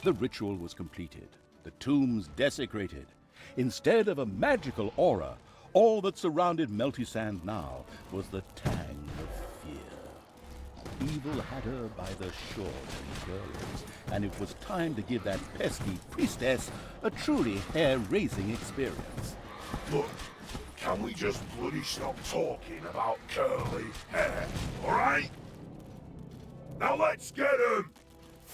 The ritual was completed, the tombs desecrated. Instead of a magical aura, all that surrounded Meltisand now was the tang of fear. Evil had her by the short girls, and it was time to give that pesky priestess a truly hair-raising experience. Look, can we just bloody stop talking about curly hair, alright? Now let's get him!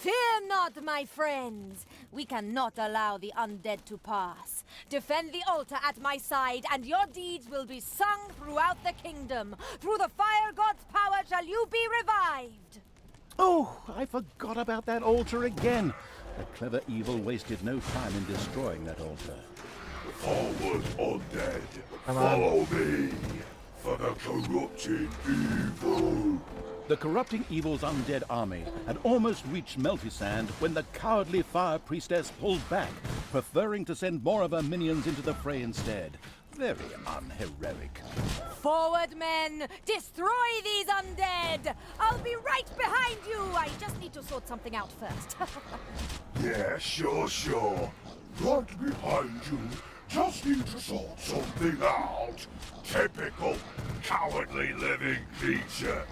Fear not, my friends. We cannot allow the undead to pass. Defend the altar at my side, and your deeds will be sung throughout the kingdom. Through the fire god's power shall you be revived. Oh, I forgot about that altar again. The clever evil wasted no time in destroying that altar. Forward, undead. Come on. Follow me for the corrupting evil. The corrupting evil's undead army had almost reached Meltisand when the cowardly fire priestess pulled back, preferring to send more of her minions into the fray instead. Very unheroic. Forward, men! Destroy these undead! I'll be right behind you! I just need to sort something out first. Yeah, sure. Right behind you. Just need to sort something out. Typical cowardly living creature.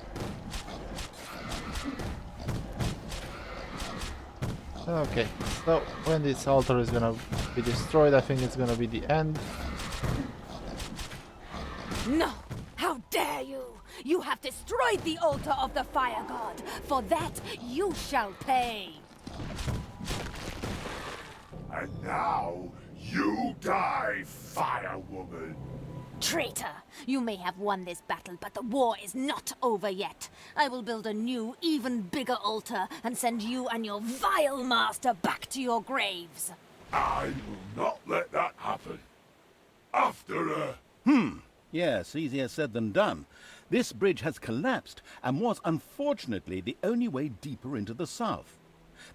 Okay, so when this altar is gonna be destroyed, I think it's gonna be the end. No! How dare you! You have destroyed the altar of the fire god! For that, you shall pay! And now, you die, fire woman. Traitor! You may have won this battle, but the war is not over yet. I will build a new, even bigger altar and send you and your vile master back to your graves. I will not let that happen. After her. Yes, easier said than done. This bridge has collapsed and was unfortunately the only way deeper into the south.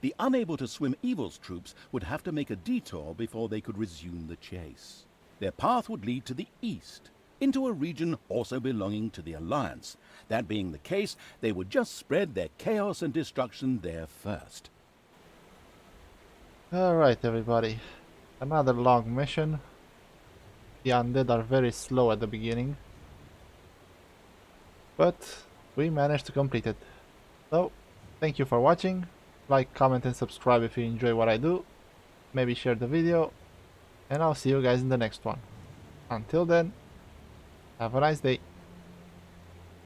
The unable to swim evil's troops would have to make a detour before they could resume the chase. Their path would lead to the east, into a region also belonging to the Alliance. That being the case, they would just spread their chaos and destruction there first. Alright, everybody. Another long mission. The undead are very slow at the beginning, but we managed to complete it. So, thank you for watching. Like, comment and subscribe if you enjoy what I do. Maybe share the video. And I'll see you guys in the next one. Until then, have a nice day.